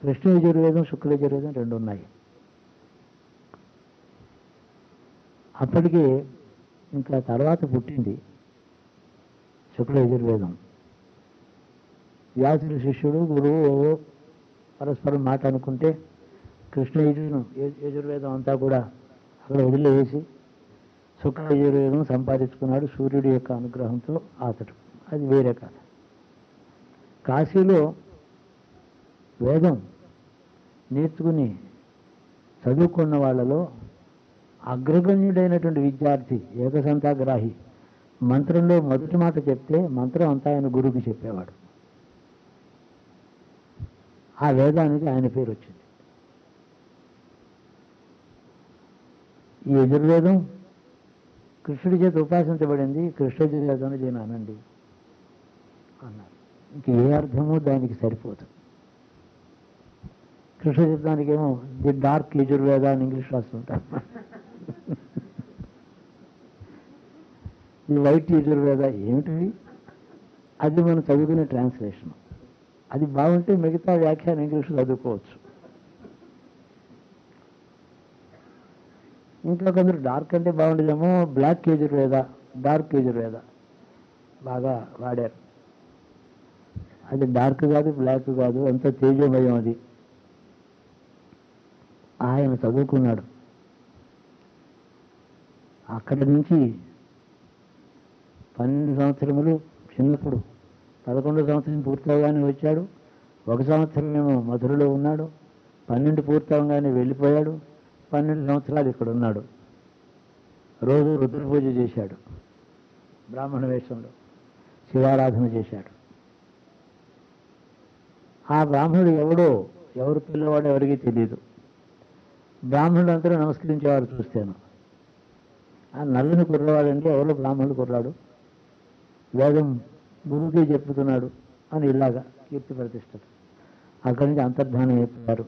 S1: కృష్ణ యజుర్వేదం, శుక్ల యజుర్వేదం రెండు ఉన్నాయి. అప్పటికే ఇంకా తర్వాత పుట్టింది శుక్ల యజుర్వేదం. వ్యాసుడు శిష్యుడు గురువు పరస్పరం మాట అనుకుంటే కృష్ణ యజుర్వేదం అంతా కూడా అక్కడ వదిలేసి శుక్ల యజుర్వేదం సంపాదించుకున్నాడు సూర్యుడి యొక్క అనుగ్రహంతో అతడు. అది వేరే కథ. కాశీలో వేదం నేర్చుకుని చదువుకున్న వాళ్ళలో అగ్రగణ్యుడైనటువంటి విద్యార్థి ఏకసంతాగ్రాహి మంత్రంలో మొదటి మాట చెప్తే మంత్రం అంతా ఆయన గురువుకి చెప్పేవాడు. ఆ వేదానికి ఆయన పేరు వచ్చింది. ఈ యజుర్వేదం కృష్ణుడి చేత ఉపాసించబడింది. కృష్ణ యజుర్వేదం దీని అనండి అన్నారు. ఇంక ఏ అర్థమో దానికి సరిపోదు. కృష్ణ శబ్దానికి ఏమో ది డార్క్ యజుర్వేద అని ఇంగ్లీష్ రాస్తుంటారు, ఈ వైట్ యజుర్వేద ఏమిటివి? అది మనం చదువుకునే ట్రాన్స్లేషన్. అది బాగుంటే మిగతా వ్యాఖ్యానం ఇంగ్లీష్ చదువుకోవచ్చు. ఇంకా కొందరు డార్క్ అంటే బాగుండేదేమో బ్లాక్ యజుర్వేద, డార్క్ యజుర్వేద బాగా వాడారు. అది డార్క్ కాదు, బ్లాక్ కాదు, అంత తేజోమయం. అది ఆయన చదువుకున్నాడు. అక్కడి నుంచి 12 సంవత్సరములు చిన్నప్పుడు 11 సంవత్సరం పూర్తవగానే వచ్చాడు. 1 సంవత్సరం ఏమో మధురలో ఉన్నాడు. 12 పూర్తవగానే వెళ్ళిపోయాడు. 12 సంవత్సరాలు ఇక్కడ ఉన్నాడు. రోజు రుద్ర పూజ చేశాడు, బ్రాహ్మణ వేషంలో శివారాధన చేశాడు. ఆ బ్రాహ్మణుడు ఎవరు పిల్లవాడు ఎవరికీ తెలియదు. బ్రాహ్మణుడు అందరూ నమస్కరించేవారు చూస్తాను. ఆ నల్లని కుర్రవాడంటే ఎవరో బ్రాహ్మణుడు కుర్రాడు, వేదం గురువుకి చెప్పుతున్నాడు అని ఇలాగా కీర్తి ప్రతిష్టలు. అక్కడి నుంచి అంతర్ధానం అయిపోయారు.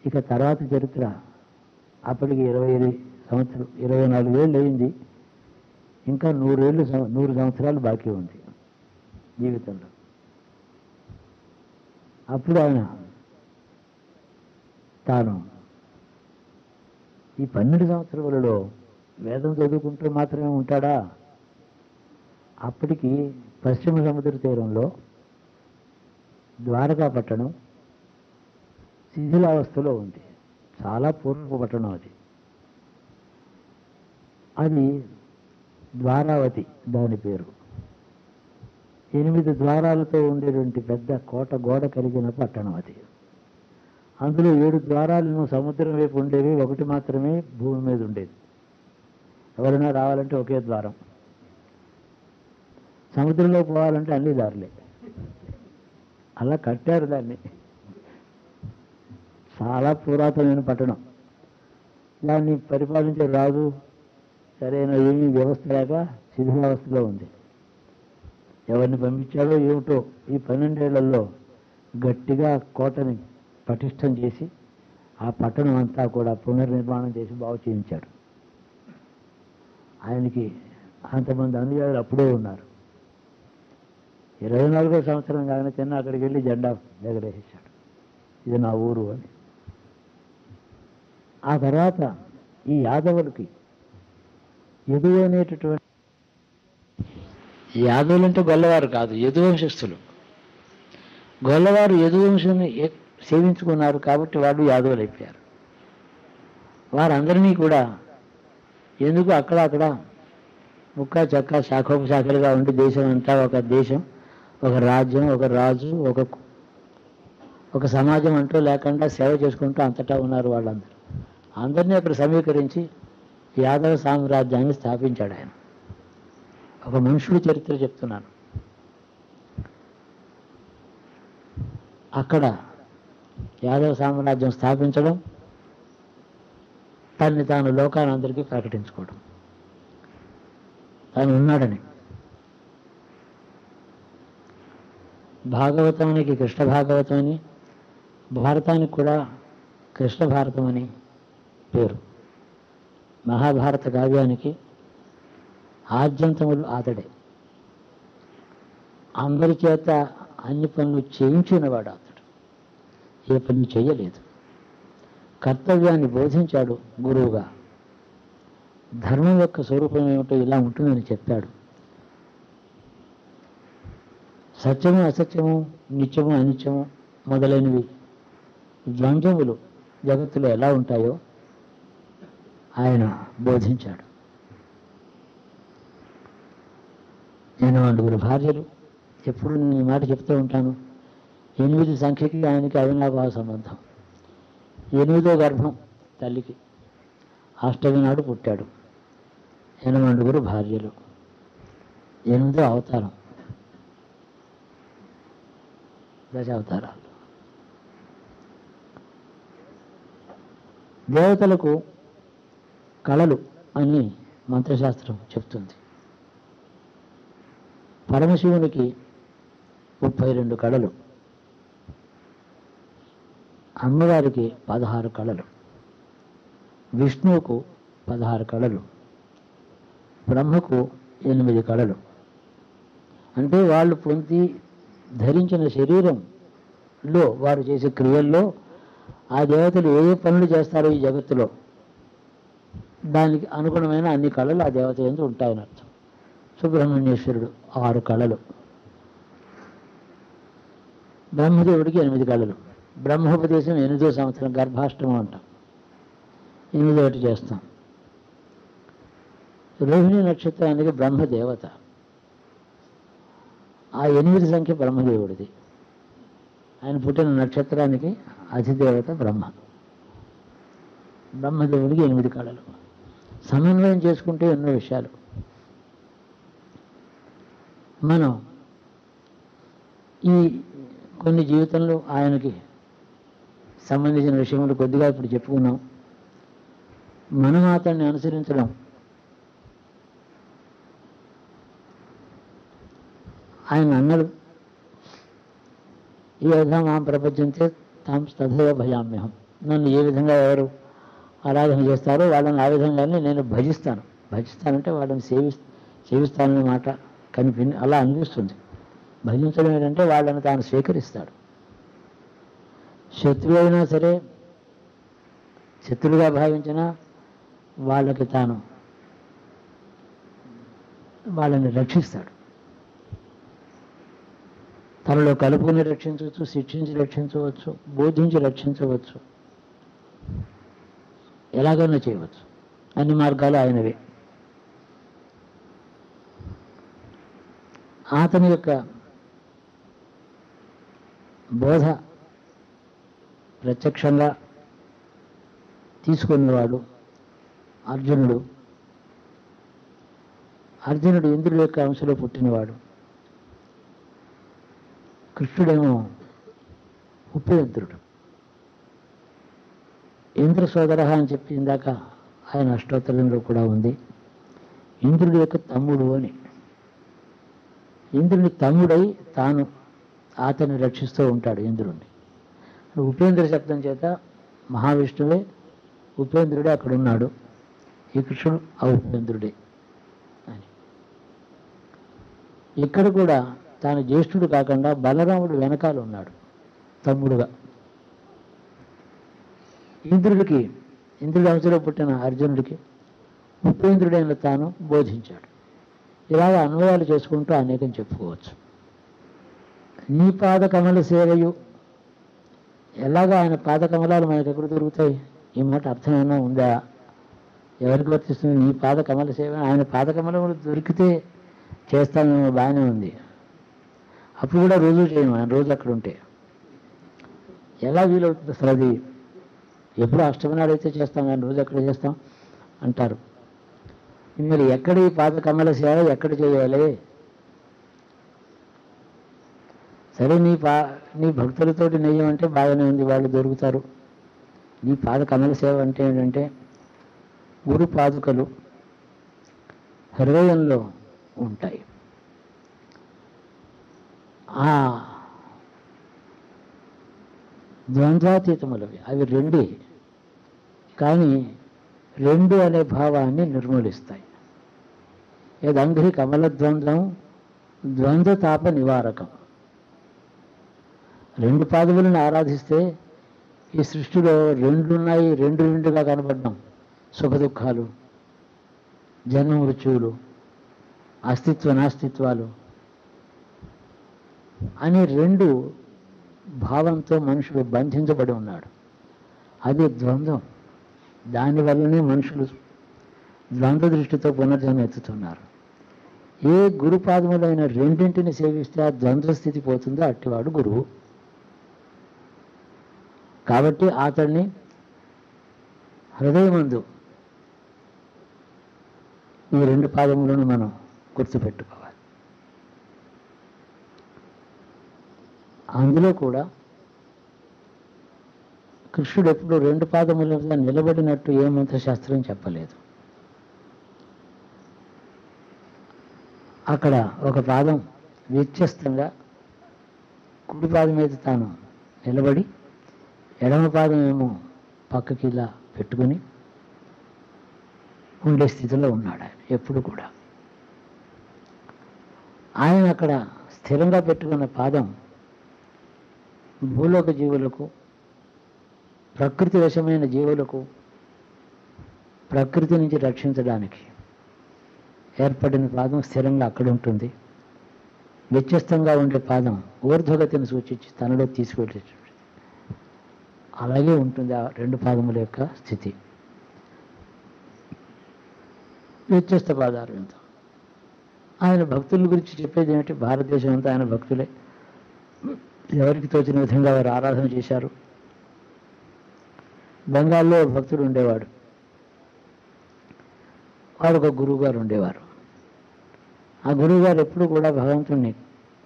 S1: ఇక తర్వాత చరిత్ర అప్పటికి 24 ఏళ్ళు అయింది. ఇంకా 100 సంవత్సరాలు బాకీ ఉంది జీవితంలో. అప్పుడు ఆయన తాను ఈ 12 సంవత్సరాలలో వేదం చదువుకుంటూ మాత్రమే ఉంటాడా? అప్పటికి పశ్చిమ సముద్ర తీరంలో ద్వారకా పట్టణం శిథిలావస్థలో ఉంది. చాలా పూర్వపు పట్టణం అది. అది ద్వారావతి దాని పేరు. 8 ద్వారాలతో ఉండేటువంటి పెద్ద కోట గోడ కలిగిన పట్టణం అది. అందులో 7 ద్వారాలను సముద్రం వైపు ఉండేవి, 1 మాత్రమే భూమి మీద ఉండేది. ఎవరైనా రావాలంటే ఒకే ద్వారం, సముద్రంలో పోవాలంటే అన్ని దారులే. అలా కట్టారు దాన్ని. చాలా పురాతనమైన పట్టణం. దాన్ని పరిపాలించే రాజు సరైన ఏమీ వ్యవస్థ లేక శిథిలావస్థలో ఉంది. ఎవరిని పంపించాడో ఏమిటో ఈ 12 ఏళ్లలో గట్టిగా కోటని పటిష్టం చేసి ఆ పట్టణం అంతా కూడా పునర్నిర్మాణం చేసి బాగు చేయించాడు. ఆయనకి అంతమంది అనుయాయులు అప్పుడే ఉన్నారు. 24వ సంవత్సరం కాగానే చిన్న అక్కడికి వెళ్ళి జెండా ఎగరేసాడు, ఇది నా ఊరు అని. ఆ తర్వాత ఈ యాదవులకి యదు అనేటటువంటి, యాదవులు అంటే గొల్లవారు కాదు, యదువంశస్థులు. గొల్లవారు యదువంశాన్ని సేవించుకున్నారు కాబట్టి వాళ్ళు యాదవులు అయిపోయారు. వారందరినీ కూడా ఎందుకు అక్కడ ముక్క చక్క శాఖోపశాఖలుగా ఉండి దేశం అంతా ఒక దేశం, ఒక రాజ్యం, ఒక రాజు, ఒక సమాజం అంటూ లేకుండా సేవ చేసుకుంటూ అంతటా ఉన్నారు వాళ్ళందరూ. అందరినీ అక్కడ సమీకరించి యాదవ సామ్రాజ్యాన్ని స్థాపించాడు ఆయన. ఒక మనుషుడి చరిత్ర చెప్తున్నాను. అక్కడ యాదవ సామ్రాజ్యం స్థాపించడం, తనని తాను లోకానందరికీ ప్రకటించుకోవడం, తాను ఉన్నాడని. భాగవతానికి కృష్ణ భాగవతం అని, భారతానికి కూడా కృష్ణ భారతం అని పేరు. మహాభారత కావ్యానికి ఆద్యంతములు అతడే. అందరి చేత అన్ని పనులు చేయించినవాడు అతడు. ఏ పని చేయలేదు. కర్తవ్యాన్ని బోధించాడు గురువుగా. ధర్మం యొక్క స్వరూపం ఏమిటో ఇలా ఉంటుందని చెప్పాడు. సత్యము అసత్యము, నిత్యము అనిత్యము మొదలైనవి ద్వంద్వములు జగత్తులో ఎలా ఉంటాయో ఆయన బోధించాడు. నేను 9 భార్యలు. ఎప్పుడు నేను ఈ మాట చెప్తూ ఉంటాను. 8 సంఖ్యకి ఆయనకి అవినాభావ సంబంధం. 8వ గర్భం తల్లికి. అష్టమి నాడు పుట్టాడు. 8 భార్యలు. 8వ అవతారం, దశావతారాలు. దేవతలకు కళలు అని మంత్రశాస్త్రం చెప్తుంది. పరమశివునికి 32 కళలు, అమ్మవారికి 16 కళలు, విష్ణువుకు 16 కళలు, బ్రహ్మకు 8 కళలు. అంటే వాళ్ళు పొంది ధరించిన శరీరంలో వారు చేసే క్రియల్లో ఆ దేవతలు ఏ పనులు చేస్తారో ఈ జగత్తులో దానికి అనుగుణమైన అన్ని కళలు ఆ దేవత యందు ఉంటాయని అర్థం. సుబ్రహ్మణ్యేశ్వరుడు 6 కళలు, బ్రహ్మదేవుడికి 8 కళలు. బ్రహ్మోపదేశం 8వ సంవత్సరం, గర్భాష్టమం అంటాం. 8వ చేస్తాం. రోహిణి నక్షత్రానికి బ్రహ్మదేవత. ఆ 8 సంఖ్య బ్రహ్మదేవుడిది. ఆయన పుట్టిన నక్షత్రానికి అధిదేవత బ్రహ్మ. బ్రహ్మదేవుడికి 8 కళలు. సమన్వయం చేసుకుంటే ఎన్నో విషయాలు. మనం ఈ కొన్ని జీవితంలో ఆయనకి సంబంధించిన విషయములు కొద్దిగా ఇప్పుడు చెప్పుకున్నాం. మనం అతన్ని అనుసరించడం ఆయన అన్నాడు, ఈ విధంగా మాం ప్రపంచంతో తాం తథైవ భజామ్యహం. నన్ను ఏ విధంగా ఎవరు ఆరాధన చేస్తారో వాళ్ళని ఆ విధంగానే నేను భజిస్తాను. భజిస్తానంటే వాళ్ళని సేవిస్తాననే మాట అలా అనిపిస్తుంది. భజించడం ఏంటంటే వాళ్ళని తాను స్వీకరిస్తాడు. శత్రువు అయినా సరే, శత్రువుగా భావించినా వాళ్ళకి తాను వాళ్ళని రక్షిస్తాడు. తనలో కలుపుని రక్షించవచ్చు, శిక్షించి రక్షించవచ్చు, బోధించి రక్షించవచ్చు, ఎలాగైనా చేయవచ్చు. అన్ని మార్గాలు ఆయనవే. అతని యొక్క బోధ ప్రత్యక్షంగా తీసుకున్నవాడు అర్జునుడు. అర్జునుడు ఇంద్రుడి యొక్క అంశలో పుట్టినవాడు. కృష్ణుడేమో ఉపేంద్రుడు. ఇంద్ర సోదర అని చెప్పి ఇందాక ఆయన అష్టోత్తరంలో కూడా ఉంది. ఇంద్రుడి యొక్క తమ్ముడు అని. ఇంద్రుని తమ్ముడై తాను అతన్ని రక్షిస్తూ ఉంటాడు ఇంద్రుడిని. ఉపేంద్ర శబ్దం చేత మహావిష్ణువే ఉపేంద్రుడే అక్కడ ఉన్నాడు. ఈ కృష్ణుడు ఆ ఉపేంద్రుడే అని. ఇక్కడ కూడా తాను జ్యేష్ఠుడు కాకుండా బలరాముడు వెనకాల ఉన్నాడు తమ్ముడుగా. ఇంద్రుడి అంశలో పుట్టిన అర్జునుడికి ఉపేంద్రుడైన తాను బోధించాడు. ఇలాగ అన్వయాలు చేసుకుంటూ అనేకం చెప్పుకోవచ్చు. నీ పాద కమల సేవయు, ఎలాగా ఆయన పాద కమలాలు మనకు ఎక్కడ దొరుకుతాయి? ఈ మాట అర్థమైనా ఉందా? ఎవరికి వర్తిస్తుంది? నీ పాద కమల సేవ. ఆయన పాద కమలములు దొరికితే చేస్తామేమో, బాగానే ఉంది. అప్పుడు కూడా రోజు చేయము, ఆయన రోజు అక్కడ ఉంటే ఎలా వీలవుతుంది అసలు? అది ఎప్పుడు అష్టమి నాడు అయితే చేస్తాం, కానీ రోజు ఎక్కడ చేస్తాం అంటారు. మరి ఎక్కడ ఈ పాద కమల సేవ ఎక్కడ చేయాలి? సరే నీ భక్తులతోటి నెయ్యం అంటే బాగానే ఉంది, వాళ్ళు దొరుకుతారు. నీ పాద కమల సేవ అంటే ఏంటంటే గురు పాదుకలు హృదయంలో ఉంటాయి. ఆ ద్వంద్వాతీతములవి అవి రెండే, కానీ రెండు అనే భావాన్ని నిర్మూలిస్తాయి. యదంఘ్రి కమల ద్వంద్వం ద్వంద్వతాప నివారకం. రెండు పాదములను ఆరాధిస్తే ఈ సృష్టిలో రెండున్నాయి, రెండుగా కనపడ్డాం. సుఖ దుఃఖాలు, జన్మ మృత్యువులు, అస్తిత్వ నాస్తిత్వాలు అని రెండు భావంతో మనుషుడు బంధించబడి ఉన్నాడు. అది ద్వంద్వం. దానివల్లనే మనుషులు ద్వంద్వ దృష్టితో పునర్జన్మ ఎత్తుతున్నారు. ఏ గురుపాదములైన రెండింటిని సేవిస్తే ఆ ద్వంద్వ స్థితి పోతుందో అట్టివాడు గురువు. కాబట్టి అతన్ని హృదయమందు ఈ రెండు పాదములను మనం గుర్తుపెట్టుకోవాలి. అందులో కూడా కృష్ణుడు ఎప్పుడు రెండు పాదముల మీద నిలబడినట్టు ఏ మంత్రశాస్త్రం చెప్పలేదు. అక్కడ ఒక పాదం వ్యత్యస్తంగా కుడి పాదం మీద తాను నిలబడి, ఎడమ పాదం ఏమో పక్కకి ఇలా పెట్టుకుని ఉండే స్థితిలో ఉన్నాడు ఆయన ఎప్పుడు కూడా. ఆయన అక్కడ స్థిరంగా పెట్టుకున్న పాదం భూలోక జీవులకు, ప్రకృతి వశమైన జీవులకు ప్రకృతి నుంచి రక్షించడానికి ఏర్పడిన పాదం స్థిరంగా అక్కడ ఉంటుంది. వ్యత్యస్తంగా ఉండే పాదం ఊర్ధ్వగతిని సూచించి తనలో తీసుకెళ్ళి అలాగే ఉంటుంది ఆ రెండు పాదముల యొక్క స్థితి. వ్యత్యస్త పాదాలు ఎంత. ఆయన భక్తుల గురించి చెప్పేది ఏమిటి? భారతదేశం అంతా ఆయన భక్తులే. ఎవరికి తోచిన విధంగా వారు ఆరాధన చేశారు. బెంగాల్లో భక్తుడు ఉండేవాడు, వాడు ఒక గురువు గారు ఉండేవారు. ఆ గురువు గారు ఎప్పుడు కూడా భగవంతుణ్ణి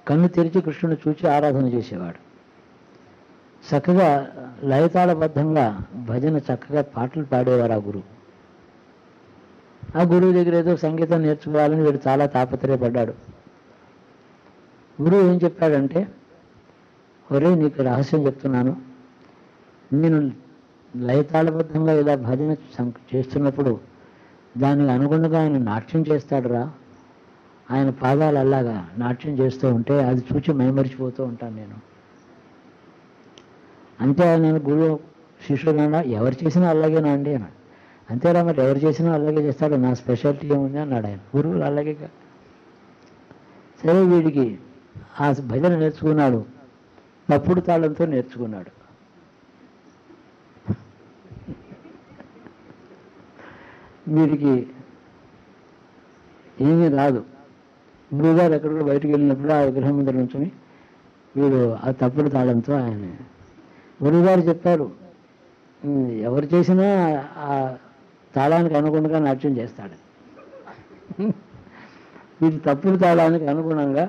S1: కన్ను తెరిచి కృష్ణుని చూచి ఆరాధన చేసేవాడు. చక్కగా లయతాళబద్ధంగా భజన చక్కగా పాటలు పాడేవారు ఆ గురువు. ఆ గురువు దగ్గర ఏదో సంగీతం నేర్చుకోవాలని వీడు చాలా తాపత్రయపడ్డాడు. గురువు ఏం చెప్పాడంటే, ఒరే నీకు రహస్యం చెప్తున్నాను, నేను లయతాళబద్ధంగా ఇలా భజన చేస్తున్నప్పుడు దానికి అనుగుణంగా ఆయన నాట్యం చేస్తాడురా. ఆయన పాదాలు అలాగా నాట్యం చేస్తూ ఉంటే అది చూచి మైమరిచిపోతూ ఉంటాను నేను. అంతే నేను గురువు శిష్యుడు ఎవరు చేసినా అలాగేనా అండి అన్నాడు. అంతేరా, మరి ఎవరు చేసినా అలాగే చేస్తాడు, నా స్పెషాలిటీ ఏముంది అన్నాడు ఆయన. గురువులు అలాగే. సరే, వీడికి ఆ భజన నేర్చుకున్నాడు, తప్పుడు తాళంతో నేర్చుకున్నాడు. వీడికి ఏమీ రాదు. గురువుగారు ఎక్కడికో బయటకు వెళ్ళినప్పుడు ఆ విగ్రహం ముందర నుంచుని వీడు ఆ తప్పుడు తాళంతో ఆయన గురువుగారు చెప్పారు, ఎవరు చేసినా ఆ తాళానికి అనుగుణంగా నాట్యం చేస్తాడు. వీడి తప్పుడు తాళానికి అనుగుణంగా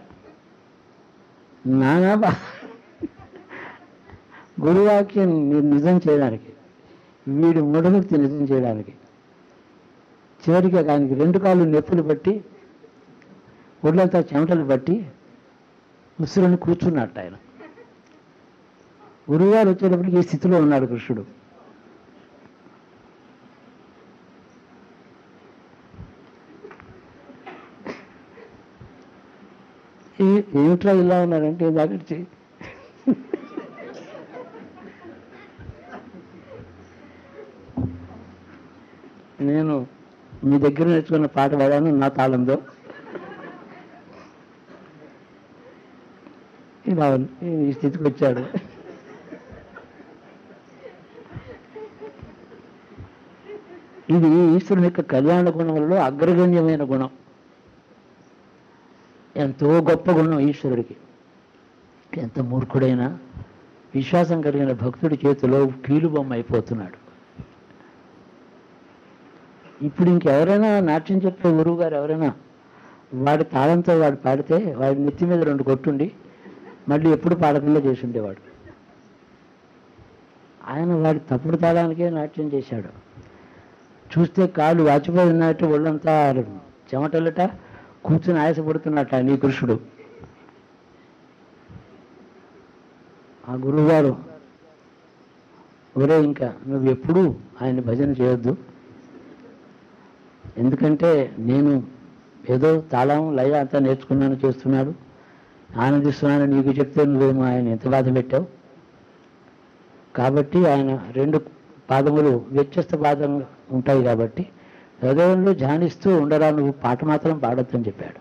S1: నానా గురువాక్యం నిజం చేయడానికి, వీడి మూఢభక్తి నిజం చేయడానికి చివరికి ఆయనకి రెండు కాళ్ళు నొప్పులు బట్టి ఒళ్ళంతా చెమటలు బట్టి ముసురుని కూర్చున్నట్టు ఆయన. గురువుగారు వచ్చేటప్పటికి ఈ స్థితిలో ఉన్నాడు కృష్ణుడు. ఏమిట్లా ఇలా ఉన్నాడంటే దాకటి నేను మీ దగ్గర నేర్చుకున్న పాట పాడాను నా తాళంతో. ఇలా ఈ స్థితికి వచ్చాడు. ఇది ఈశ్వరుని యొక్క కళ్యాణ గుణంలో అగ్రగణ్యమైన గుణం. ఎంతో గొప్ప గుణం ఈశ్వరుడికి. ఎంత మూర్ఖుడైనా విశ్వాసం కలిగిన భక్తుడి చేతిలో కీలుబొమ్మ అయిపోతున్నాడు. ఇప్పుడు ఇంకెవరైనా నాట్యం చెప్పే గురువు గారు ఎవరైనా వాడి తాళంతో వాడు పాడితే వాడి నెత్తి మీద రెండు కొట్టుండి మళ్ళీ ఎప్పుడు పాడకుండా చేసి ఉండేవాడు. ఆయన వాడి తప్పుడు తాళానికే నాట్యం చేశాడు. చూస్తే కాళ్ళు వాచిపోయి ఉన్నట్టు ఒళ్ళంతా చెమటలట, కూర్చుని ఆయాసపడుతున్నట్ట నీ కృష్ణుడు. ఆ గురువుగారు, ఒరే ఇంకా నువ్వు ఎప్పుడూ ఆయన భజన చేయొద్దు, ఎందుకంటే నేను ఏదో తాళం లయ అంతా నేర్చుకున్నాను, చేస్తున్నాడు, ఆనందిస్తున్నాను, నీకు చెప్తే నువ్వేమో ఆయన ఎంత బాధ పెట్టావు. కాబట్టి ఆయన 2 పాదములు వ్యత్యస్త పాదంగా ఉంటాయి కాబట్టి హృదయంలో ధ్యానిస్తూ ఉండరా, నువ్వు పాట మాత్రం పాడొద్దని చెప్పాడు.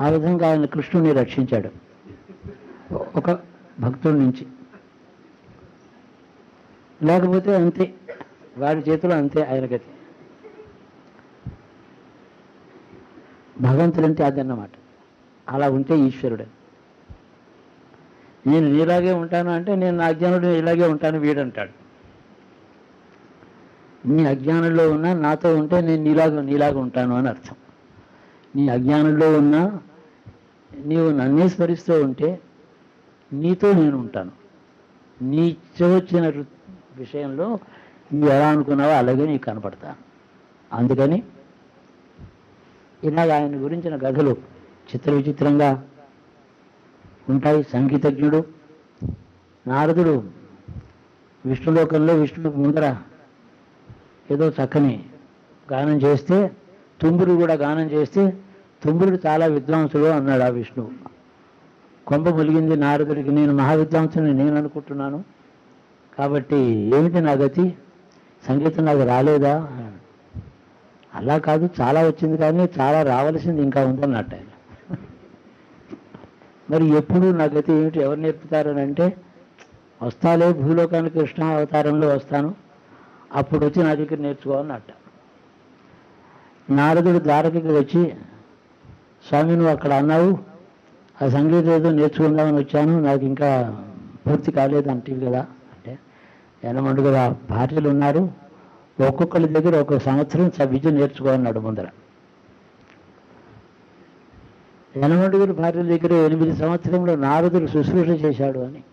S1: ఆ విధంగా ఆయన కృష్ణుని రక్షించాడు ఒక భక్తుడి నుంచి. లేకపోతే అంతే, వాడి చేతిలో అంతే ఆయన గతి. భగవంతుడంటే అదన్నమాట. అలా ఉంటే ఈశ్వరుడు. నేను నీలాగే ఉంటాను అంటే నేను నా అజ్ఞానుడు ఇలాగే ఉంటాను వీడంటాడు. నీ అజ్ఞానంలో ఉన్నా నాతో ఉంటే నేను నీలాగా ఉంటాను అని అర్థం. నీ అజ్ఞానంలో ఉన్నా నీవు నన్నే స్మరిస్తూ ఉంటే నీతో నేను ఉంటాను. నీ వచ్చిన విషయంలో నువ్వు ఎలా అనుకున్నావో అలాగే నీకు కనపడతాను. అందుకని ఇలాగ ఆయన గురించిన కథలు చిత్ర విచిత్రంగా ఉంటాయి. సంగీతజ్ఞుడు నారదుడు విష్ణులోకంలో విష్ణు ముందర ఏదో చక్కని గానం చేస్తే, తుంబురు కూడా గానం చేస్తే, తుంబురుడు చాలా విద్వాంసుడు అన్నాడు ఆ విష్ణువు. కొంప ములిగింది నారదుడికి, నేను మహావిద్వాంసుని నేను అనుకుంటున్నాను, కాబట్టి ఏమిటి నా గతి, సంగీతం నాకు రాలేదా? అలా కాదు, చాలా వచ్చింది కానీ చాలా రావాల్సింది ఇంకా ఉందన్నట్టు ఆయన. మరి ఎప్పుడు నా గతి ఏమిటి, ఎవరు నేర్పుతారని అంటే, వస్తాలే భూలోకానికి కృష్ణ అవతారంలో వస్తాను, అప్పుడు వచ్చి నా దగ్గర నేర్చుకోవాలన్నట్ట. నారదుడు ద్వారకకి వచ్చి, స్వామి నువ్వు అక్కడ అన్నావు ఆ సంగీతం ఏదో నేర్చుకుందామని వచ్చాను, నాకు ఇంకా పూర్తి కాలేదు అంటే కదా అంటే, ఎనమండు కదా భార్యలు ఉన్నారు, ఒక్కొక్కరి దగ్గర ఒక్కొక్క సంవత్సరం విద్య నేర్చుకోవాలన్నాడు ముందర. 8 భార్యల దగ్గర 8 సంవత్సరంలో నారదుడు శుశ్రూష చేశాడు అని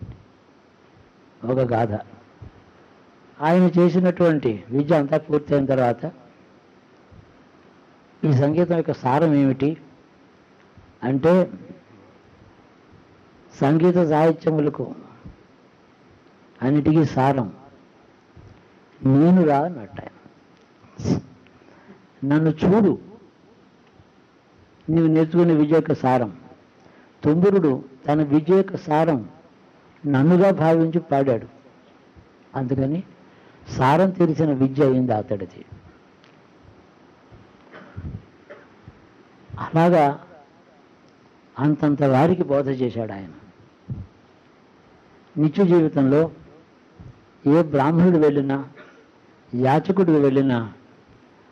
S1: ఒక గాథ. ఆయన చేసినటువంటి విద్య అంతా పూర్తయిన తర్వాత ఈ సంగీతం యొక్క సారం ఏమిటి అంటే, సంగీత సాహిత్యములకు అన్నిటికీ సారం నేను రా అన్నట్ట. నన్ను చూడు, నీవు నేర్చుకునే విద్య యొక్క సారం. తుంబురుడు తన విద్య యొక్క సారం నన్నుగా భావించి పాడాడు, అందుకని సారం తెలిసిన విద్య అయింది అతడిది. అలాగా అంతంత వారికి బోధ చేశాడు ఆయన. నిత్య జీవితంలో ఏ బ్రాహ్మణుడు వెళ్ళినా, యాచకుడికి వెళ్ళినా,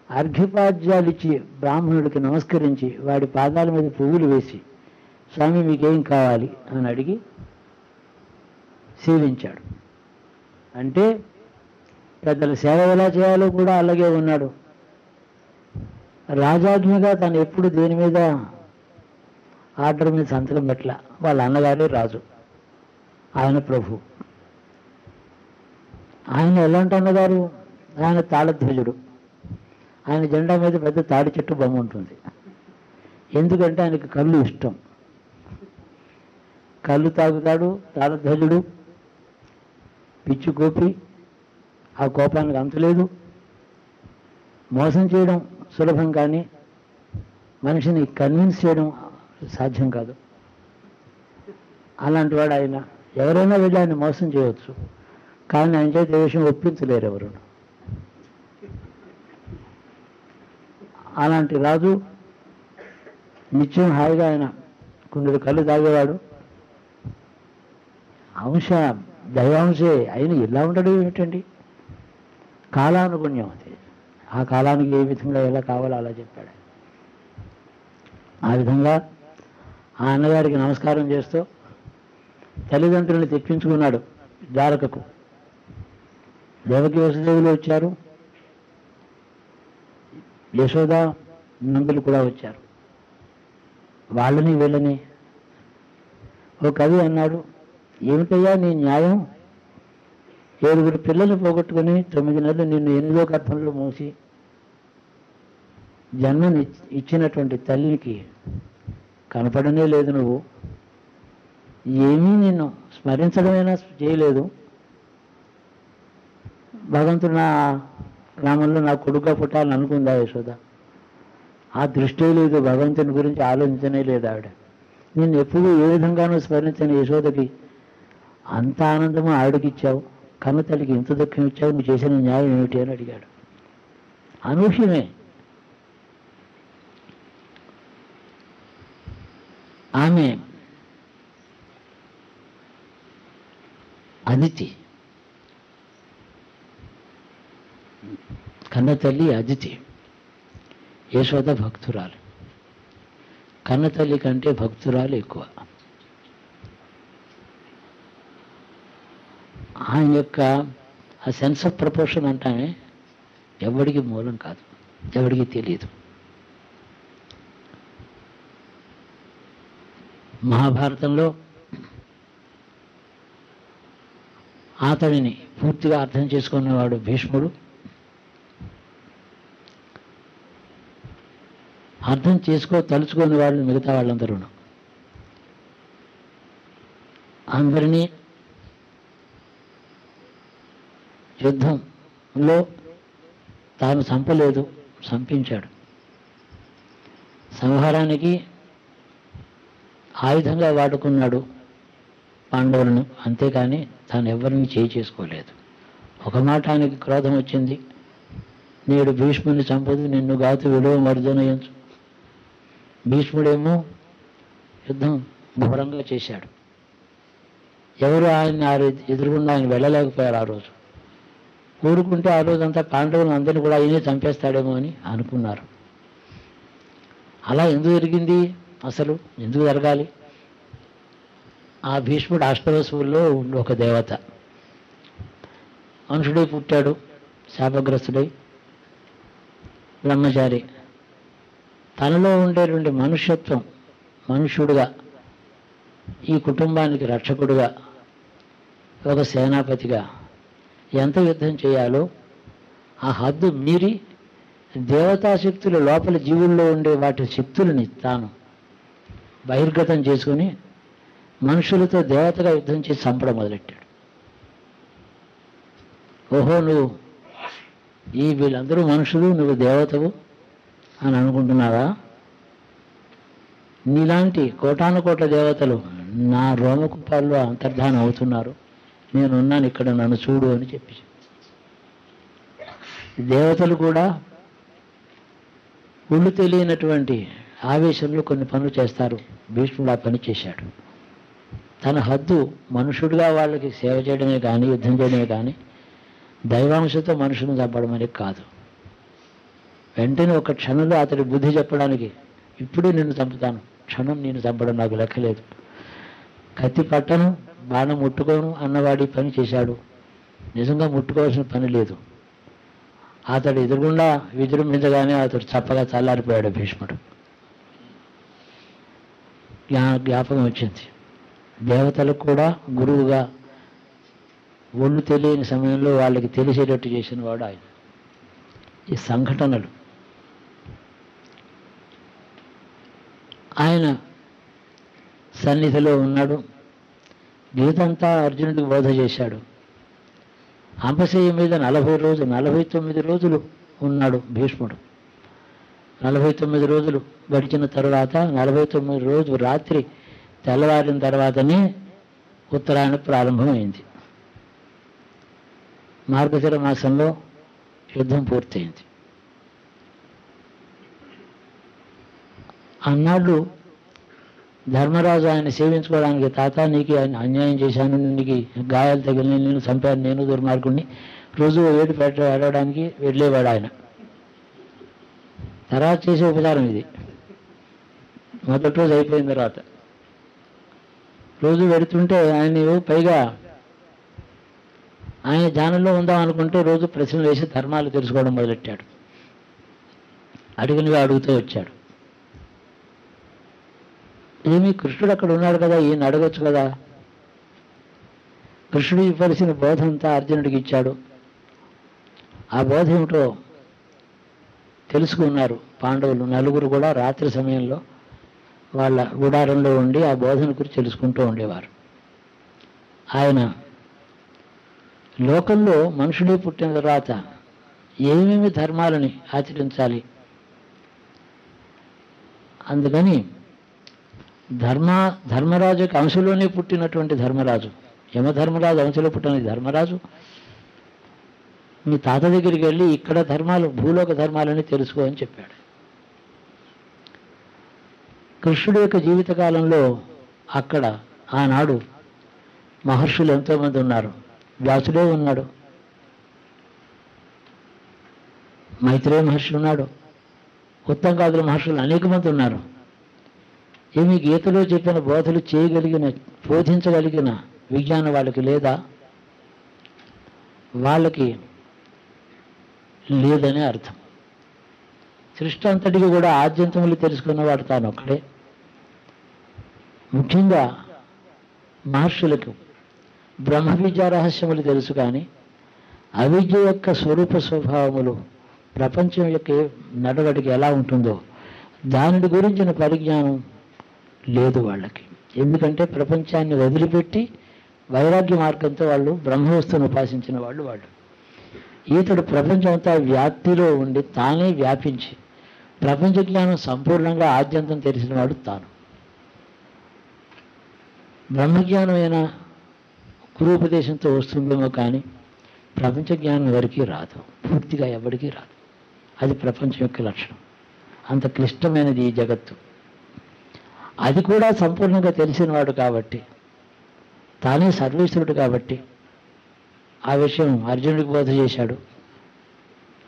S1: అర్ఘ్యపాద్యాలు ఇచ్చి బ్రాహ్మణుడికి నమస్కరించి వాడి పాదాల మీద పువ్వులు వేసి, స్వామి మీకేం కావాలి అని అడిగి సేవించాడు. అంటే పెద్దల సేవ ఎలా చేయాలో కూడా అలాగే ఉన్నాడు. రాజాజ్ఞగా తను ఎప్పుడు దేని మీద ఆర్డర్ మీద సంతకం పెట్టల. వాళ్ళ అన్నగారే రాజు, ఆయన ప్రభు. ఆయన ఎలాంటి అన్నగారు, ఆయన తాళధ్వజుడు. ఆయన జెండా మీద పెద్ద తాడి చెట్టు బొమ్మ ఉంటుంది. ఎందుకంటే ఆయనకి కళ్ళు ఇష్టం, కళ్ళు తాగుతాడు. తాళధ్వజుడు పిచ్చి కోపి, ఆ కోపానికి అంతులేదు. మోసం చేయడం సులభం కానీ మనిషిని కన్విన్స్ చేయడం సాధ్యం కాదు. అలాంటి వాడు ఆయన. ఎవరైనా వెళ్ళి ఆయన మోసం చేయవచ్చు, కానీ ఆయన చేత ఏ విషయం ఒప్పించలేరు ఎవరు. అలాంటి రాజు నిత్యం హాయిగా ఆయన కొన్ని కళ్ళు తాగేవాడు. అంశ దైవాంశే అయిన ఇలా ఉండడం ఏమిటండి, కాలానుగుణ్యం అది. ఆ కాలానికి ఏ విధంగా ఎలా కావాలో అలా చెప్పాడు. ఆ విధంగా ఆ అన్నగారికి నమస్కారం చేస్తూ తల్లిదండ్రుల్ని తెప్పించుకున్నాడు ద్వారకకు. దేవకి వసుదేవులు వచ్చారు, యశోద నందులు కూడా వచ్చారు. వాళ్ళని వీళ్ళని. ఓ కవి అన్నాడు, ఏమిటయ్యా నీ న్యాయం, 7 పిల్లలు పోగొట్టుకుని 9 నెలలు నిన్ను 8వ గర్భంలో మోసి జన్మని ఇచ్చినటువంటి తల్లికి కనపడనే లేదు, నువ్వు ఏమీ నిన్ను స్మరించడమైనా చేయలేదు. భగవంతుడు నా గ్రామంలో నా కొడుకుగా పుట్టాలని అనుకుందా యశోద? ఆ దృష్టే లేదు, భగవంతుని గురించి ఆలోచించనే లేదు ఆవిడ. నేను ఎప్పుడూ ఏ విధంగానూ స్మరించని యశోదకి అంత ఆనందము ఆవిడకి ఇచ్చావు, కన్న తల్లికి ఇంత దుఃఖం ఇచ్చావు, నువ్వు చేసిన న్యాయం ఏమిటి అని అడిగాడు. అనూహ్యమే. ఆమె అదితి, కన్న తల్లి అదితి, యశోద భక్తురాలు. కన్న తల్లి కంటే భక్తురాలు ఎక్కువ. ఆయన యొక్క ఆ సెన్స్ ఆఫ్ ప్రపోర్షన్ అంటామే ఎవడికి మూలం కాదు, ఎవడికి తెలియదు. మహాభారతంలో అతడిని పూర్తిగా అర్థం చేసుకున్నవాడు భీష్ముడు. అర్థం తలుచుకునే వాళ్ళు మిగతా వాళ్ళందరూ. అందరినీ యుద్ధంలో తాను చంపలేదు, చంపించాడు. సంహారానికి ఆయుధంగా వాడుకున్నాడు పాండవులను, అంతేకాని తాను ఎవరిని చేసుకోలేదు. ఒక మాట ఆయనకి క్రోధం వచ్చింది, నేడు భీష్ముని చంపదు, నిన్ను గాతు విలువ మర్దనయించు. భీష్ముడేమో యుద్ధం ఘోరంగా చేశాడు. ఎవరు ఆయన ఎదురుగుండా ఆయన వెళ్ళలేకపోయారు. ఆ రోజు ఊరుకుంటే ఆ రోజంతా పాండవులను అందరినీ కూడా ఆయనే చంపేస్తాడేమో అని అనుకున్నారు. అలా ఎందుకు జరిగింది, అసలు ఎందుకు జరగాలి? ఆ భీష్ముడు అష్టవసువుల్లో ఒక దేవత, మనుషుడై పుట్టాడు, శాపగ్రస్తుడై బ్రహ్మచారి. తనలో ఉండేటువంటి మనుష్యత్వం, మనుష్యుడుగా, ఈ కుటుంబానికి రక్షకుడుగా, ఒక సేనాపతిగా ఎంత యుద్ధం చేయాలో ఆ హద్దు మీరి దేవతాశక్తుల లోపల జీవుల్లో ఉండే వాటి శక్తులని తాను బహిర్గతం చేసుకుని మనుషులతో దేవతగా యుద్ధం చేసి చంపడం మొదలెట్టాడు. ఓహో, నువ్వు వీళ్ళందరూ మనుషులు, నువ్వు దేవతవు అని అనుకుంటున్నావా? నీలాంటి కోటానుకోట్ల దేవతలు నా రోమకుపాల్లో అంతర్ధానం అవుతున్నారు, నేనున్నాను ఇక్కడ, నన్ను చూడు అని చెప్పి దేవతలు కూడా ఒళ్ళు తెలియనటువంటి ఆవేశంలో కొన్ని పనులు చేస్తారు. భీష్ముడు ఆ పని చేశాడు. తన హద్దు మనుషుడిగా వాళ్ళకి సేవ చేయడమే కానీ, యుద్ధం చేయడమే కానీ, దైవాంశతో మనుషులను చంపడం అనేది కాదు. వెంటనే ఒక క్షణంలో అతడి బుద్ధి చెప్పడానికి, ఇప్పుడే నిన్ను చంపుతాను, క్షణం నేను చంపడం నాకు లెక్కలేదు, కత్తి పట్టను, బాణం ముట్టుకోను అన్నవాడి పని చేశాడు. నిజంగా ముట్టుకోవాల్సిన పని లేదు. అతడు ఎదురుగుండా విజృంభించగానే అతడు చప్పగా చల్లారిపోయాడు భీష్ముడు. జ్ఞాపకం వచ్చింది. దేవతలకు కూడా గురువుగా ఒళ్ళు తెలియని సమయంలో వాళ్ళకి తెలిసేటట్టు చేసిన వాడు ఆయన. ఈ సంఘటనలు ఆయన సన్నిధిలో ఉన్నాడు. గీతంతా అర్జునుడికి బోధ చేశాడు. అంపశయ్య మీద 49 రోజులు ఉన్నాడు భీష్ముడు. 49 రోజులు గడిచిన తర్వాత 49 రోజు రాత్రి తెల్లవారిన తర్వాతనే ఉత్తరాయణ ప్రారంభమైంది. మార్గశిర మాసంలో యుద్ధం పూర్తయింది. అన్నాళ్ళు ధర్మరాజు ఆయన సేవించుకోవడానికి, తాత నీకు అన్యాయం చేశాను, నీకు గాయాలు తగిలిన, నేను చంపాను, నేను దుర్మార్గుడిని, రోజు వేడి ఏడవడానికి వెళ్ళేవాడు ఆయన. తర్వాత చేసే ఉపచారం ఇది. మొదటి రోజు అయిపోయిన తర్వాత రోజు వెడుతుంటే ఆయన పైగా ఆయన ధ్యానంలో ఉందాం అనుకుంటే రోజు ప్రశ్నలు వేసి ధర్మాలు తెలుసుకోవడం మొదలెట్టాడు. అడిగినవి అడుగుతూ వచ్చాడు. ఏమి కృష్ణుడు అక్కడ ఉన్నాడు కదా, ఈయన అడగొచ్చు కదా. కృష్ణుడు ఇవ్వాల్సిన బోధ అంతా అర్జునుడికి ఇచ్చాడు. ఆ బోధ ఏమిటో తెలుసుకున్నారు పాండవులు నలుగురు కూడా. రాత్రి సమయంలో వాళ్ళ గుడారంలో ఉండి ఆ బోధన గురించి తెలుసుకుంటూ ఉండేవారు. ఆయన లోకంలో మనుషుడే పుట్టిన తర్వాత ఏమేమి ధర్మాలని ఆచరించాలి, అందుకని ధర్మరాజు యొక్క అంశంలోనే పుట్టినటువంటి ధర్మరాజు, యమధర్మరాజు అంశంలో పుట్టిన ధర్మరాజు మీ తాత దగ్గరికి వెళ్ళి ఇక్కడ ధర్మాలు, భూలోక ధర్మాలని తెలుసుకో అని చెప్పాడు. కృష్ణుడి యొక్క జీవితకాలంలో అక్కడ ఆనాడు మహర్షులు ఎంతోమంది ఉన్నారు. వ్యాసుడే ఉన్నాడు, మైత్రేయ మహర్షి ఉన్నాడు, ఉత్తంగాదుల మహర్షులు అనేక మంది ఉన్నారు. ఏమి గీతలో చెప్పిన బోధలు చేయగలిగిన, బోధించగలిగిన విజ్ఞానం వాళ్ళకి లేదా? వాళ్ళకి లేదనే అర్థం. సృష్టి అంతటికి కూడా ఆద్యంతములు తెలుసుకున్నవాడు తాను ఒక్కడే. ముఖ్యంగా మహర్షులకు బ్రహ్మ విద్యా రహస్యములు తెలుసు, కానీ అవిద్య యొక్క స్వరూప స్వభావములు, ప్రపంచం యొక్క నడవడికి ఎలా ఉంటుందో దాని గురించిన పరిజ్ఞానం లేదు వాళ్ళకి. ఎందుకంటే ప్రపంచాన్ని వదిలిపెట్టి వైరాగ్య మార్గంతో వాళ్ళు బ్రహ్మవస్తువును ఉపాసించిన వాళ్ళు. ఈతడు ప్రపంచం అంతా వ్యాప్తిలో ఉండి తానే వ్యాపించి ప్రపంచ జ్ఞానం సంపూర్ణంగా ఆద్యంతం తెలిసిన వాడు తాను. బ్రహ్మజ్ఞానమైన గురూపదేశంతో వస్తుందేమో కానీ ప్రపంచ జ్ఞానం ఎవరికీ రాదు, పూర్తిగా ఎవరికీ రాదు. అది ప్రపంచం యొక్క లక్షణం. అంత క్లిష్టమైనది ఈ జగత్తు. అది కూడా సంపూర్ణంగా తెలిసినవాడు కాబట్టి, తానే సర్వేశ్వరుడు కాబట్టి ఆ విషయం అర్జునుడికి బోధ చేశాడు.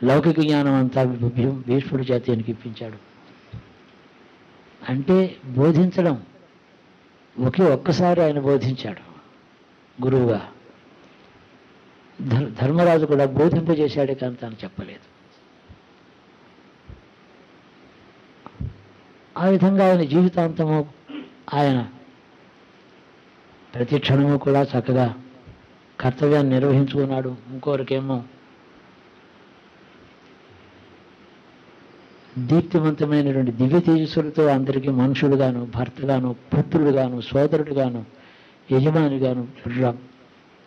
S1: లౌకిక జ్ఞానం అంతా భీష్ముడి చేత ఇప్పించాడు. అంటే బోధించడం ఒక్కసారి ఆయన బోధించాడు గురువుగా. ధర్మరాజు కూడా బోధింపజేశాడే కానీ తాను చెప్పలేదు. ఆ విధంగా ఆయన జీవితాంతము ఆయన ప్రతి క్షణము కూడా చక్కగా కర్తవ్యాన్ని నిర్వహించుకున్నాడు. ఇంకొకరికేమో దీప్తివంతమైనటువంటి దివ్య తేజస్సులతో అందరికీ మనుషుడుగాను, భర్తగాను, పుత్రుడుగాను, సోదరుడుగాను, యజమానిగాను,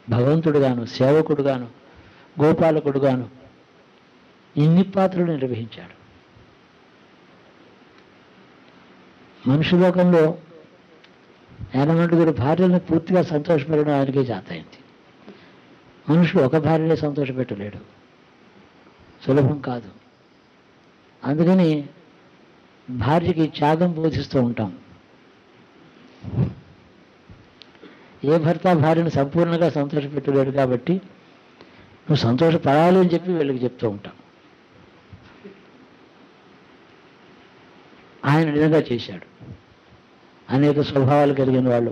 S1: భగవంతుడుగాను, సేవకుడుగాను, గోపాలకుడుగాను ఇన్ని పాత్రలు నిర్వహించాడు. మనుషులోకంలో 89 భార్యలను పూర్తిగా సంతోషపెట్టడం ఆయనకే చేతయింది. మనుషులు ఒక భార్యనే సంతోషపెట్టలేడు, సులభం కాదు. అందుకని భార్యకి త్యాగం బోధిస్తూ ఉంటాం. ఏ భర్త భార్యను సంపూర్ణంగా సంతోషపెట్టలేడు కాబట్టి నువ్వు సంతోషపడాలి అని చెప్పి వీళ్ళకి చెప్తూ ఉంటాం. ఆయన నిజంగా చేశాడు. అనేక స్వభావాలు కలిగిన వాళ్ళు.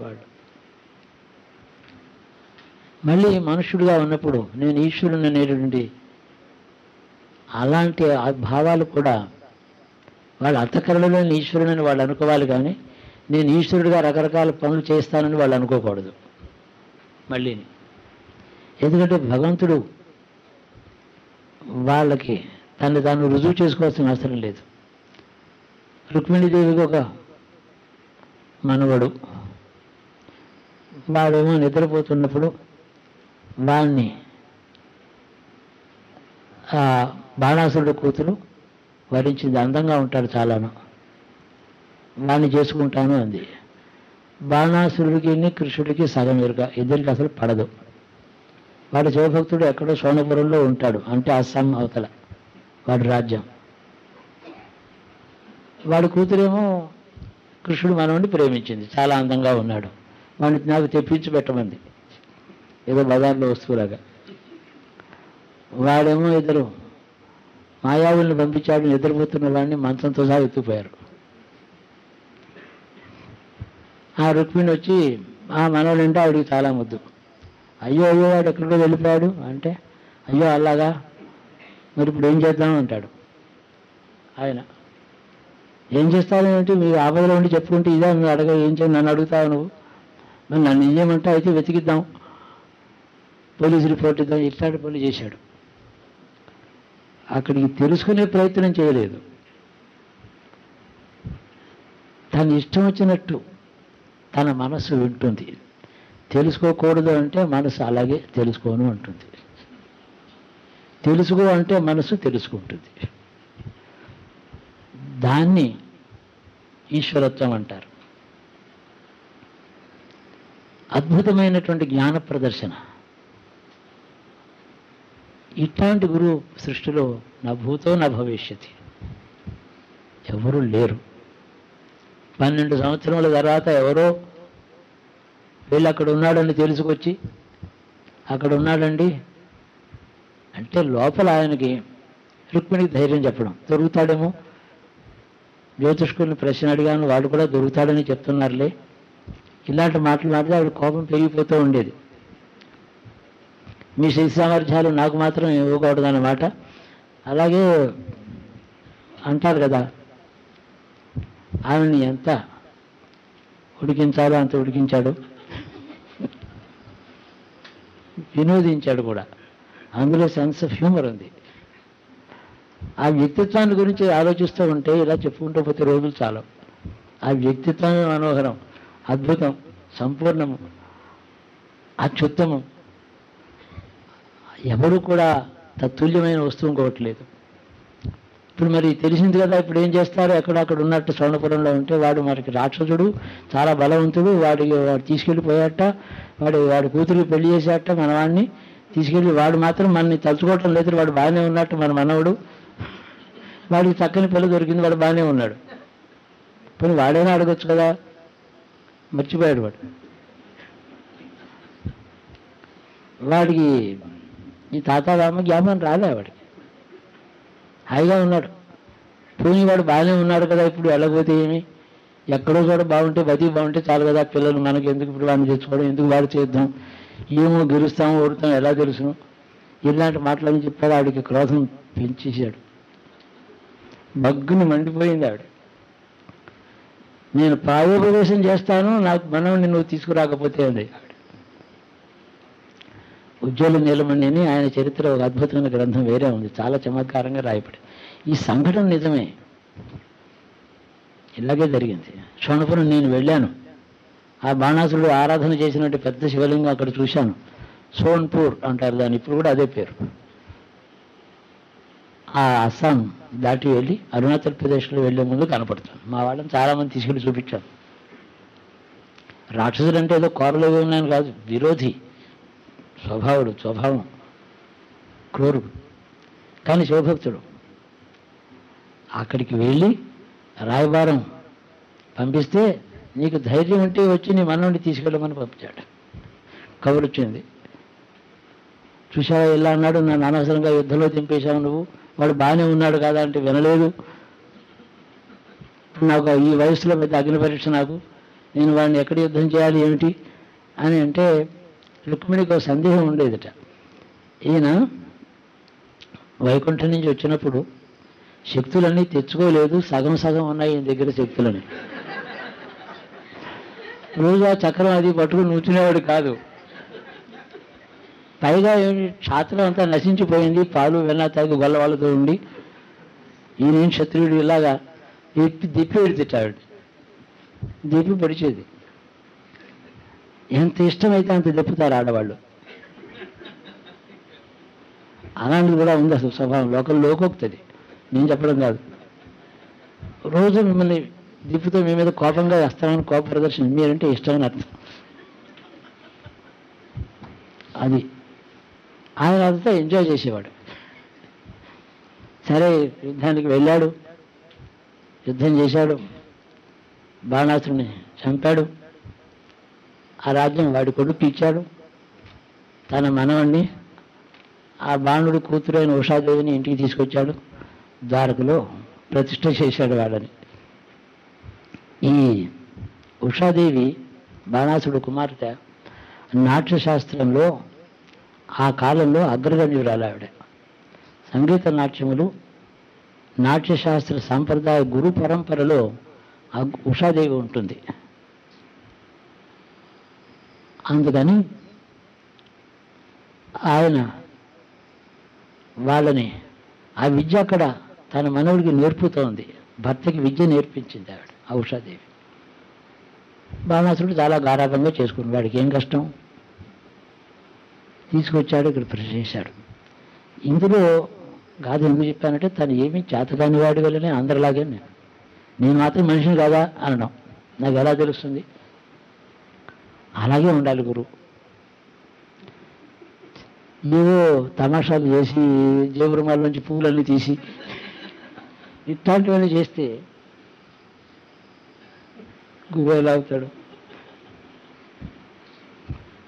S1: మళ్ళీ మనుష్యుడిగా ఉన్నప్పుడు నేను ఈశ్వరుని అనేటువంటి అలాంటి భావాలు కూడా వాళ్ళ అంతఃకరణలో ఈశ్వరుడని వాళ్ళు అనుకోవాలి, కానీ నేను ఈశ్వరుడిగా రకరకాల పనులు చేస్తానని వాళ్ళు అనుకోకూడదు మళ్ళీ. ఎందుకంటే భగవంతుడు వాళ్ళకి తను తాను రుజువు చేసుకోవాల్సిన అవసరం లేదు. రుక్మిణీదేవికి ఒక మనవడు, వాడేమో నిద్రపోతున్నప్పుడు వాడిని బాణాసురుడు కూతురు వరించింది. అందంగా ఉంటాడు చాలాను, వాడిని చేసుకుంటాను అంది. బాణాసురుడికి కృష్ణుడికి సగం ఎరుక, ఇద్దరికి అసలు పడదు. వాడు శివభక్తుడు ఎక్కడో సోనపురంలో ఉంటాడు, అంటే అస్సాం అవతల వాడి రాజ్యం. వాడి కూతురేమో కృష్ణుడు మనవడిని ప్రేమించింది, చాలా అందంగా ఉన్నాడు, వాడిని నాకు తెప్పించి పెట్టమంది ఏదో బజార్లో వస్తువులాగా. వాడేమో ఇద్దరు మాయావుల్ని పంపించాడు, నిద్రపోతున్న వాడిని మంచంతో సహా ఎత్తుకుపోయారు. ఆ రుక్మిణి వచ్చి ఆ మనవడంటే ఆవిడికి చాలా ముద్దు. అయ్యో వాడు ఎక్కడికో వెళ్ళిపోయాడు అంటే, అయ్యో అలాగా, మరి ఇప్పుడు ఏం చేద్దాం అంటాడు ఆయన. ఏం చేస్తావు అంటే మీ ఆపదలో ఉండి చెప్పుకుంటే ఇదే నువ్వు ఏం చేయాలి నన్ను అడుగుతావు నువ్వు, మరి నన్ను ఏం చేయమంటే అయితే వెతికిద్దాం, పోలీసు రిపోర్ట్ ఇద్దాం, ఇట్లాంటి పనులు చేశాడు. అక్కడికి తెలుసుకునే ప్రయత్నం చేయలేదు. తన ఇష్టం వచ్చినట్టు తన మనస్సు వింటుంది. తెలుసుకోకూడదు అంటే మనసు అలాగే తెలుసుకోను అంటుంది, తెలుసుకో అంటే మనసు తెలుసుకుంటుంది. దాన్ని ఈశ్వరత్వం అంటారు. అద్భుతమైనటువంటి జ్ఞాన ప్రదర్శన. ఇట్లాంటి గురువు సృష్టిలో నా భూతో నా భవిష్యతి ఎవరూ లేరు. 12 సంవత్సరముల తర్వాత ఎవరో వీళ్ళు అక్కడ ఉన్నాడని తెలుసుకొచ్చి అక్కడ ఉన్నాడండి అంటే లోపల ఆయనకి రుక్మిణికి ధైర్యం చెప్పడం, దొరుకుతాడేమో, జ్యోతిష్కుల్ని ప్రశ్న అడిగాను వాడు కూడా దొరుకుతాడని చెప్తున్నారులే, ఇలాంటి మాటలు మాట్లాడితే ఆవిడ కోపం పెరిగిపోతూ ఉండేది. మీ శక్తి సామర్థ్యాలు నాకు మాత్రం ఇవ్వకూడదు అన్నమాట. అలాగే అంటారు కదా, ఆమెని ఎంత ఉడికించాలో అంత ఉడికించాడు, వినోదించాడు కూడా. అందులో సెన్స్ ఆఫ్ హ్యూమర్ ఉంది. ఆ వ్యక్తిత్వాన్ని గురించి ఆలోచిస్తూ ఉంటే ఇలా చెప్పుకుంటూ పోతే రోజులు చాలా. ఆ వ్యక్తిత్వమే మనోహరం, అద్భుతం, సంపూర్ణము, అత్యుత్తమం. ఎవరు కూడా తత్తుల్యమైన వస్తువు ఇంకోవట్లేదు. ఇప్పుడు మరి తెలిసింది కదా, ఇప్పుడు ఏం చేస్తారు, ఎక్కడక్కడ ఉన్నట్టు స్వర్ణపురంలో ఉంటే వాడు మనకి రాక్షసుడు, చాలా బలవంతుడు, వాడు తీసుకెళ్ళిపోయాట, వాడి కూతురికి పెళ్లి చేసేట, మన వాడిని తీసుకెళ్ళి, వాడు మాత్రం మనని తలుచుకోవటం లేదు, వాడు బాగానే ఉన్నట్టు మన మనవడు, వాడికి చక్కని పిల్ల దొరికింది, వాడు బాగానే ఉన్నాడు. పోనీ వాడైనా అడగచ్చు కదా, మర్చిపోయాడు వాడు. వాడికి ఈ తాత రామ జ్ఞాపకం రాలే, వాడికి హాయిగా ఉన్నాడు. పోనీ వాడు బాగానే ఉన్నాడు కదా, ఇప్పుడు వెళ్ళకపోతే ఏమి, ఎక్కడో చోట బాగుంటే బతికి బాగుంటే చాలు కదా, పిల్లలు మనకి ఎందుకు ఇప్పుడు వాడిని తెచ్చుకోవడం, ఎందుకు వాడు చేద్దాం, ఏమో గెలుస్తాము ఓడుతాం ఎలా తెలుసును, ఇలాంటి మాటలని చెప్పాడు. ఆవిడికి క్రోధం పెంచేశాడు, బగ్గుని మండిపోయింది ఆవిడ. నేను ప్రాయోపదేశం చేస్తాను, నాకు మనవని నువ్వు తీసుకురాకపోతే అంది ఆవిడ. ఉజ్వల నీలమణి అని ఆయన చరిత్ర ఒక అద్భుతమైన గ్రంథం వేరే ఉంది, చాలా చమత్కారంగా రాయబడి. ఈ సంఘటన నిజమే, ఇలాగే జరిగింది. స్వర్ణపురం నేను వెళ్ళాను, ఆ బాణాసురుడు ఆరాధన చేసినట్టు పెద్ద శివలింగం అక్కడ చూశాను. సోన్పూర్ అంటారు దాన్ని, ఇప్పుడు కూడా అదే పేరు. ఆ అస్సాం దాటి వెళ్ళి అరుణాచల్ ప్రదేశ్లో వెళ్ళే ముందు కనపడుతుంది. మా వాళ్ళని చాలామంది తీసుకెళ్ళి చూపించాను. రాక్షసుడు అంటే ఏదో కోరలో ఉన్నాయని కాదు, విరోధి స్వభావం, క్రూరుడు, కానీ శివభక్తుడు. అక్కడికి వెళ్ళి రాయబారం పంపిస్తే, నీకు ధైర్యం ఉంటే వచ్చి నీ మనవడిని తీసుకెళ్ళమని పంపించాడు. కబురు వచ్చింది, చూసావా ఇలా అన్నాడు, నన్ను అనవసరంగా యుద్ధంలో దింపేశావు నువ్వు, వాడు బాగానే ఉన్నాడు కదా అంటే వినలేదు. నాకు ఈ వయసులో పెద్ద అగ్ని పరీక్ష, నాకు నేను వాడిని ఎక్కడ యుద్ధం చేయాలి ఏమిటి అని అంటే రుక్మిణికి ఒక సందేహం ఉండేదట. ఈయన వైకుంఠం నుంచి వచ్చినప్పుడు శక్తులన్నీ తెచ్చుకోలేదు, సగం ఉన్నాయి ఈయన దగ్గర శక్తులని. రోజు ఆ చక్రం అది పట్టుకుని కూర్చునేవాడు కాదు. పైగా క్షాత్రం అంతా నశించిపోయింది, పాలు వెన్న తాగి గొల్లవాళ్ళతో ఉండి ఈయన క్షత్రియుడు ఇలాగా దిప్పి పెడితేటాడు, దిప్పి పొడిచేది. ఎంత ఇష్టమైతే అంత దెప్పుతారు ఆడవాళ్ళు. అలాంటిది కూడా ఉంది అసలు స్వభావం, లోకోక్తది, నేను చెప్పడం కాదు. రోజు మిమ్మల్ని దిప్పుతో మీ మీద కోపంగా వస్తామని కోప ప్రదర్శన, మీరంటే ఇష్టమని అర్థం. అది ఆయన అంతా ఎంజాయ్ చేసేవాడు. సరే యుద్ధానికి వెళ్ళాడు, యుద్ధం చేశాడు, బాణాసురుని చంపాడు, ఆ రాజ్యం వాడి కొడుకు ఇచ్చాడు. తన మనవణ్ణి, ఆ బాణుడు కూతురైన ఉషాదేవిని ఇంటికి తీసుకొచ్చాడు, ద్వారకలో ప్రతిష్ఠ చేశాడు వాళ్ళని. ఈ ఉషాదేవి బాణాసుడు కుమార్తె నాట్యశాస్త్రంలో ఆ కాలంలో అగ్రగణ్యురాలు ఆవిడ. సంగీత నాట్యములు నాట్యశాస్త్ర సాంప్రదాయ గురు పరంపరలో ఆ ఉషాదేవి ఉంటుంది. అందుకని ఆయన వాళ్ళని ఆ విద్య అక్కడ తన మనవుడికి నేర్పుతోంది. భర్తకి విద్య నేర్పించింది ఆవిడ, ఆ ఉషాదేవి. బాణాసురుడు చాలా గారాభంగా చేసుకుని వాడికి ఏం కష్టం, తీసుకొచ్చాడు, ఇక్కడ ప్రశ్నించాడు. ఇందులో గాథ ఎందుకు చెప్పానంటే తను ఏమీ చేతకాని వాడి వల్లనే అందరిలాగే నేను మాత్రం మనిషిని కాదా అనడం నాకు ఎలా తెలుస్తుంది? అలాగే ఉండాలి గురువు. ఏవో తమాషాలు చేసి జేబురుమాల నుంచి పువ్వులన్నీ తీసి ఇట్లాంటివన్నీ చేస్తే గురువు ఎలా అవుతాడు?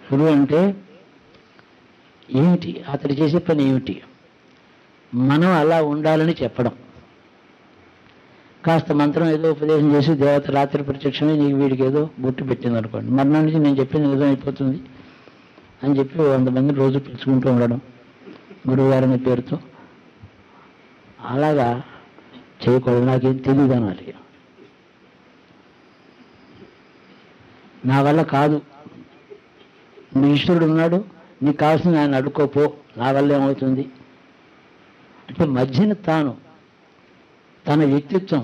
S1: గురువు అంటే ఏమిటి, అతడు చేసే పని ఏమిటి? మనం అలా ఉండాలని చెప్పడం. కాస్త మంత్రం ఏదో ఉపదేశం చేసి దేవత రాత్రి ప్రత్యక్షమే నీకు వీడికి ఏదో బొట్టు పెట్టింది అనుకోండి, మర్నాడు నుంచి నేను చెప్పింది నిజం అయిపోతుంది అని చెప్పి 100 మందిని రోజు పిలుచుకుంటూ ఉండడం గురువుగారనే పేరుతో. అలాగా చేయకూడదు, నాకేం తెలియదు అనాలి. నా వల్ల కాదు, నీ ఈశ్వరుడు ఉన్నాడు, నీకు కావాల్సింది ఆయన అడుక్కోపో, నా వల్ల ఏమవుతుంది అంటే మధ్యన తన వ్యక్తిత్వం,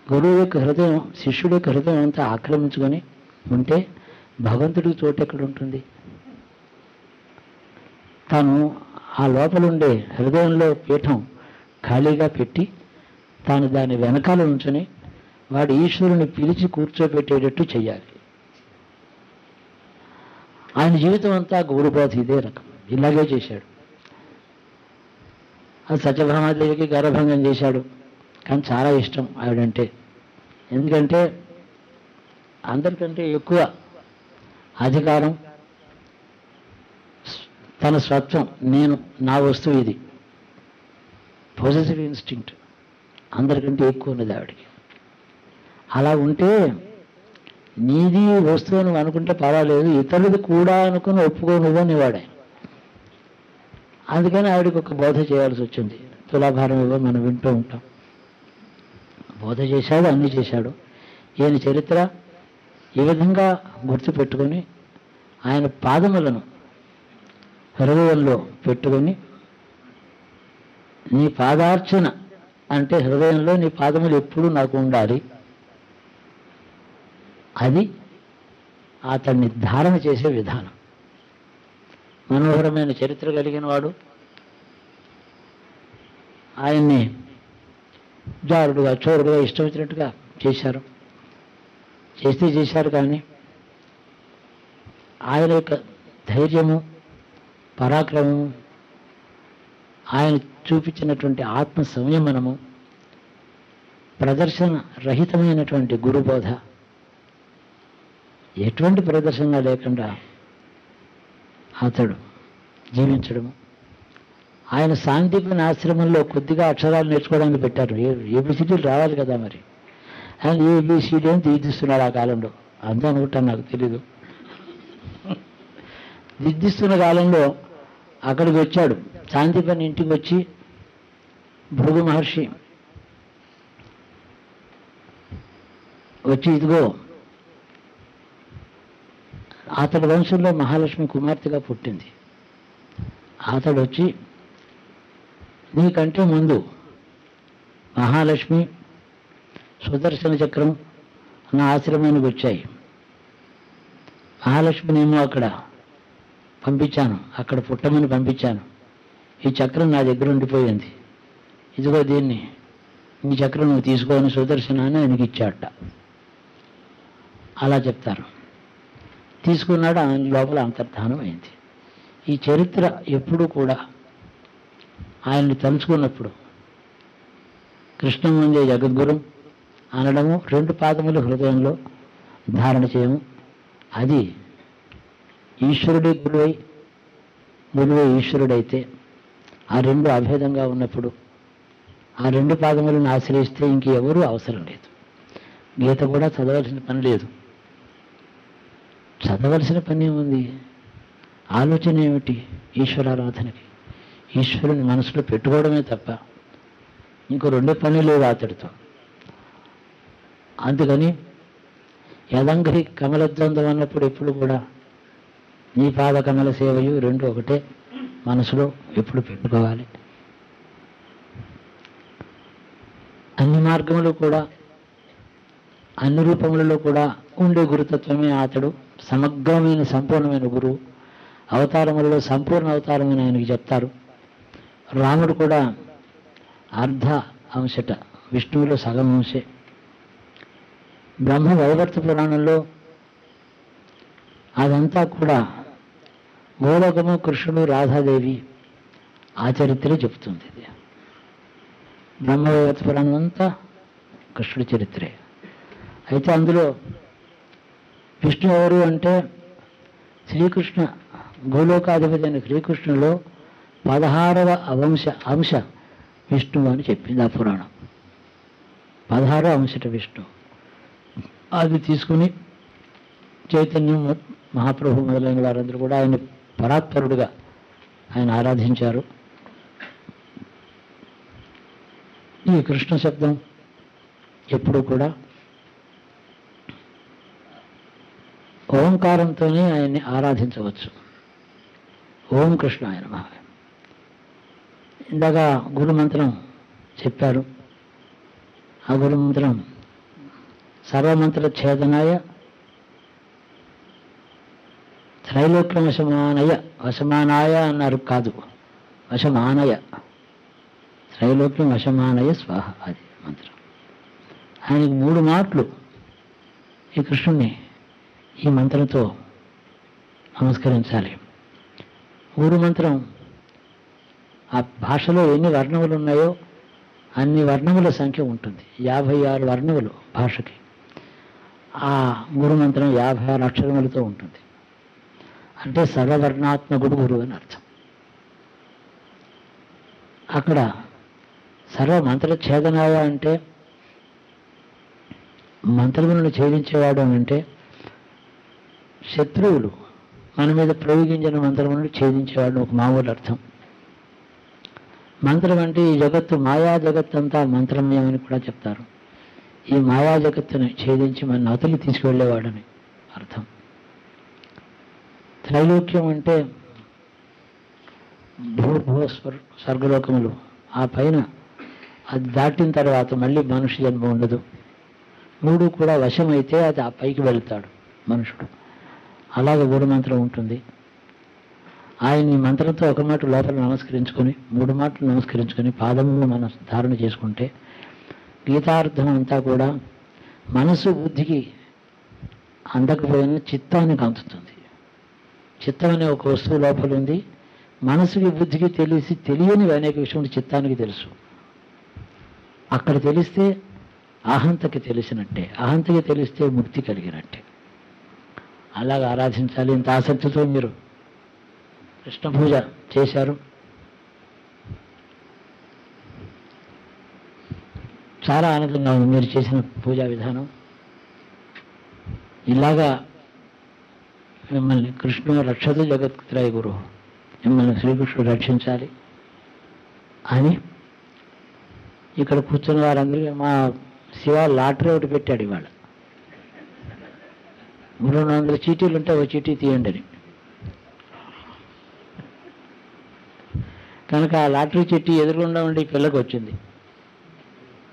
S1: గురువు యొక్క హృదయం, శిష్యుడి యొక్క హృదయం అంతా ఆక్రమించుకొని ఉంటే భగవంతుడికి చోటు ఎక్కడ ఉంటుంది? తాను ఆ లోపలుండే హృదయంలో పీఠం ఖాళీగా పెట్టి తాను దాని వెనకాల ఉంచుని వాడు ఈశ్వరుని పిలిచి కూర్చోబెట్టేటట్టు చెయ్యాలి. ఆయన జీవితం అంతా గురుబోధ ఇదే రకం, ఇలాగే చేశాడు. ఆ సత్యభామాదేవికి గర్భభంగం చేశాడు, కానీ చాలా ఇష్టం ఆవిడంటే. ఎందుకంటే అందరికంటే ఎక్కువ అధికారం, తన స్వత్వం, నేను, నా వస్తువు ఇది, పొజెసివ్ ఇన్స్టింక్ట్ అందరికంటే ఎక్కువ ఉన్నది ఆవిడికి. అలా ఉంటే నీది వస్తువు నువ్వు అనుకుంటే పర్వాలేదు, ఇతరులది కూడా అనుకుని ఒప్పుకోనువ్వు అనేవాడే. అందుకని ఆవిడకి ఒక బోధ చేయాల్సి వచ్చింది. తులాభారం ఇవ్వ మనం వింటూ ఉంటాం. బోధ చేశాడు, అన్నీ చేశాడు. ఈయన చరిత్ర ఈ విధంగా గుర్తుపెట్టుకొని ఆయన పాదములను హృదయంలో పెట్టుకొని, నీ పాదార్చన అంటే హృదయంలో నీ పాదములు ఎప్పుడూ నాకు ఉండాలి, అది అతన్ని ధారణ చేసే విధానం. మనోహరమైన చరిత్ర కలిగిన వాడు. ఆయన్ని జారుడుగా చోరుడుగా ఇష్టం వచ్చినట్టుగా చేశారు. చేశారు కానీ ఆయన యొక్క ధైర్యము, పరాక్రమము, ఆయన చూపించినటువంటి ఆత్మ సంయమనము, ప్రదర్శన రహితమైనటువంటి గురుబోధ, ఎటువంటి ప్రదర్శన లేకుండా అతడు జీవించడము. ఆయన సాందీపని ఆశ్రమంలో కొద్దిగా అక్షరాలు నేర్చుకోవడానికి పెట్టారు. ఏబిసిడీలు రావాలి కదా, మరి ఆయన ఏబిసిడీ అని తీర్చిస్తున్నాడు ఆ కాలంలో. అంతా అనుకుంటాను, నాకు తెలీదు. దిద్దిస్తున్న కాలంలో అక్కడికి వచ్చాడు. సాందీపని ఇంటికి వచ్చి భృగు మహర్షి వచ్చి, ఇదిగో అతడి వంశంలో మహాలక్ష్మి కుమార్తెగా పుట్టింది. అతడు వచ్చి, నీకంటే ముందు మహాలక్ష్మి, సుదర్శన చక్రం నా ఆశ్రమానికి వచ్చాయి. మహాలక్ష్మినేమో అక్కడ పంపించాను, అక్కడ పుట్టమని పంపించాను. ఈ చక్రం నా దగ్గర ఉండిపోయింది, ఇదిగో దీన్ని, ఈ చక్రం నువ్వు తీసుకోని సుదర్శనాన్ని ఆయనకి ఇచ్చాట. అలా చెప్తారు. తీసుకున్నాడు, ఆయన లోపల అంతర్ధానం అయింది. ఈ చరిత్ర ఎప్పుడూ కూడా ఆయన్ని తలుచుకున్నప్పుడు కృష్ణం వందే జగద్గురు అనడము, 2 పాదములు హృదయంలో ధారణ చేయము. అది ఈశ్వరుడే గురువై, గురువే ఈశ్వరుడైతే, ఆ 2 అభేదంగా ఉన్నప్పుడు ఆ 2 పాదములను ఆశ్రయిస్తే ఇంకెవరూ అవసరం లేదు. గీత కూడా చదవాల్సిన పని లేదు. చదవలసిన పని ఏముంది? ఆలోచన ఏమిటి? ఈశ్వరారాధనకి ఈశ్వరుని మనసులో పెట్టుకోవడమే తప్ప ఇంకో రెండో పని లేదు అతడితో. అందుకని యదంఘ్రి కమలద్వంద్వం అన్నప్పుడు ఎప్పుడు కూడా నీ పాద కమల సేవయు రెండు ఒకటే మనసులో ఎప్పుడు పెట్టుకోవాలి. అన్ని మార్గములు కూడా అన్ని రూపములలో కూడా ఉండే గురుతత్వమే అతడు. సమగ్రమైన సంపూర్ణమైన గురువు. అవతారములలో సంపూర్ణ అవతారమని ఆయనకి చెప్తారు. రాముడు కూడా అర్ధ అంశట, విష్ణువులో సగం అంశే. బ్రహ్మ వైవర్త పురాణంలో అదంతా కూడా గోలోకము, కృష్ణుడు, రాధాదేవి ఆ చరిత్రే చెప్తుంది. ఇది బ్రహ్మ వైవర్త పురాణం అంతా కృష్ణుడి చరిత్రే. అయితే అందులో విష్ణు ఎవరు అంటే శ్రీకృష్ణ గోలోకాధిపతి అయిన శ్రీకృష్ణులో 16వ అంశ విష్ణువు అని చెప్పింది ఆ పురాణం. 16వ అంశట విష్ణు. అది తీసుకుని చైతన్యం మహాప్రభు మొదలైన వారందరూ కూడా ఆయన పరాత్పరుడుగా ఆయన ఆరాధించారు. ఈ కృష్ణ శబ్దం ఎప్పుడు కూడా ఓంకారంతోనే ఆయన్ని ఆరాధించవచ్చు. ఓం కృష్ణాయ నమః. ఇందాక గురుమంత్రం చెప్పారు. ఆ గురుమంత్రం సర్వమంత్ర ఛేదనాయ త్రైలోక్యం వశమానాయ అన్నారు కాదు, వశమానయ, త్రైలోక్యం వశమానయ స్వాహ. అది మంత్రం. ఆయనకి 3 మాటలు ఈ కృష్ణుణ్ణి ఈ మంత్రంతో నమస్కరించాలి. గురు మంత్రం ఆ భాషలో ఎన్ని వర్ణములు ఉన్నాయో అన్ని వర్ణముల సంఖ్య ఉంటుంది. 56 వర్ణములు భాషకి. ఆ గురు మంత్రం 56 అక్షరములతో ఉంటుంది. అంటే సర్వవర్ణాత్మకుడు గురువు అని అర్థం. అక్కడ సర్వమంత్ర ఛేదనాయ అంటే మంత్రములను ఛేదించేవాడు అని అంటే శత్రువులు మన మీద ప్రయోగించిన మంత్రములను ఛేదించేవాడు ఒక మామూలు అర్థం. మంత్రం అంటే ఈ జగత్తు మాయా జగత్తు అంతా మంత్రమయమని కూడా చెప్తారు. ఈ మాయా జగత్తుని ఛేదించి మన అవతలికి తీసుకువెళ్ళేవాడని అర్థం. త్రైలోక్యం అంటే స్వర్గలోకములు, ఆ పైన అది దాటిన తర్వాత మళ్ళీ మనుష్య జన్మ ఉండదు. 3 కూడా వశమైతే అది ఆ పైకి వెళ్తాడు మనుషుడు. అలాగే గురు మంత్రం ఉంటుంది. ఆయన ఈ మంత్రంతో ఒక మాట లోపల నమస్కరించుకొని 3 మాటలు నమస్కరించుకొని పాదమును మనం ధారణ చేసుకుంటే గీతార్థం అంతా కూడా మనసు బుద్ధికి అందకపోయిన చిత్తానికి అందుతుంది. చిత్తం అనే ఒక వస్తువు లోపల ఉంది. మనసుకి బుద్ధికి తెలియనివి అనేక విషయం చిత్తానికి తెలుసు. అక్కడ తెలిస్తే అహంతకి తెలిసినట్టే, అహంతకి తెలిస్తే ముక్తి కలిగినట్టే. అలాగ ఆరాధించాలి. ఇంత ఆసక్తితో మీరు కృష్ణ పూజ చేశారు. చాలా ఆనందంగా ఉంది మీరు చేసిన పూజా విధానం. ఇలాగా మిమ్మల్ని కృష్ణుడు రక్షతు జగత్త్రయ గురు, మిమ్మల్ని శ్రీకృష్ణుడు రక్షించాలి అని ఇక్కడ కూర్చున్న వారందరికీ మా శివ లాటరీ ఒకటి పెట్టాడు. ఇవాళ 300 చీటీలు ఉంటే ఒక చీటీ తీయండి అని. కనుక ఆ లాటరీ చీటీ ఎదురుగుండా ఉండి పిల్లకి వచ్చింది.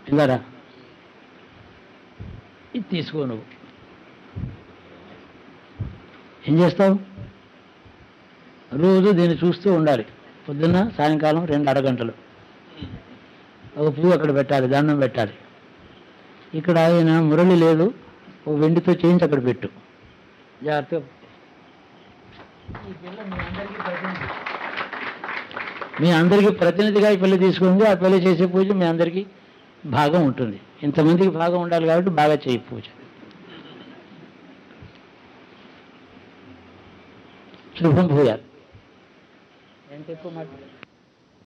S1: పిల్లరా ఇది తీసుకో, నువ్వు ఏం చేస్తావు? రోజు దీన్ని చూస్తూ ఉండాలి. పొద్దున్న సాయంకాలం 2 అరగంటలు ఒక పువ్వు అక్కడ పెట్టాలి, దండం పెట్టాలి. ఇక్కడ ఆయన మురళి లేదు, ఓ వెండితో చేయించి అక్కడ పెట్టు. జాగ్రత్తగా ఈ పిల్ల మీ అందరికీ ప్రతినిధిగా ఈ పిల్ల తీసుకుంది. ఆ పిల్ల చేసే పూజ మీ అందరికీ భాగం ఉంటుంది. ఇంతమందికి భాగం ఉండాలి కాబట్టి బాగా చేయి పూజ. శుభం భూయాలు. ఎంత ఎక్కువ మాట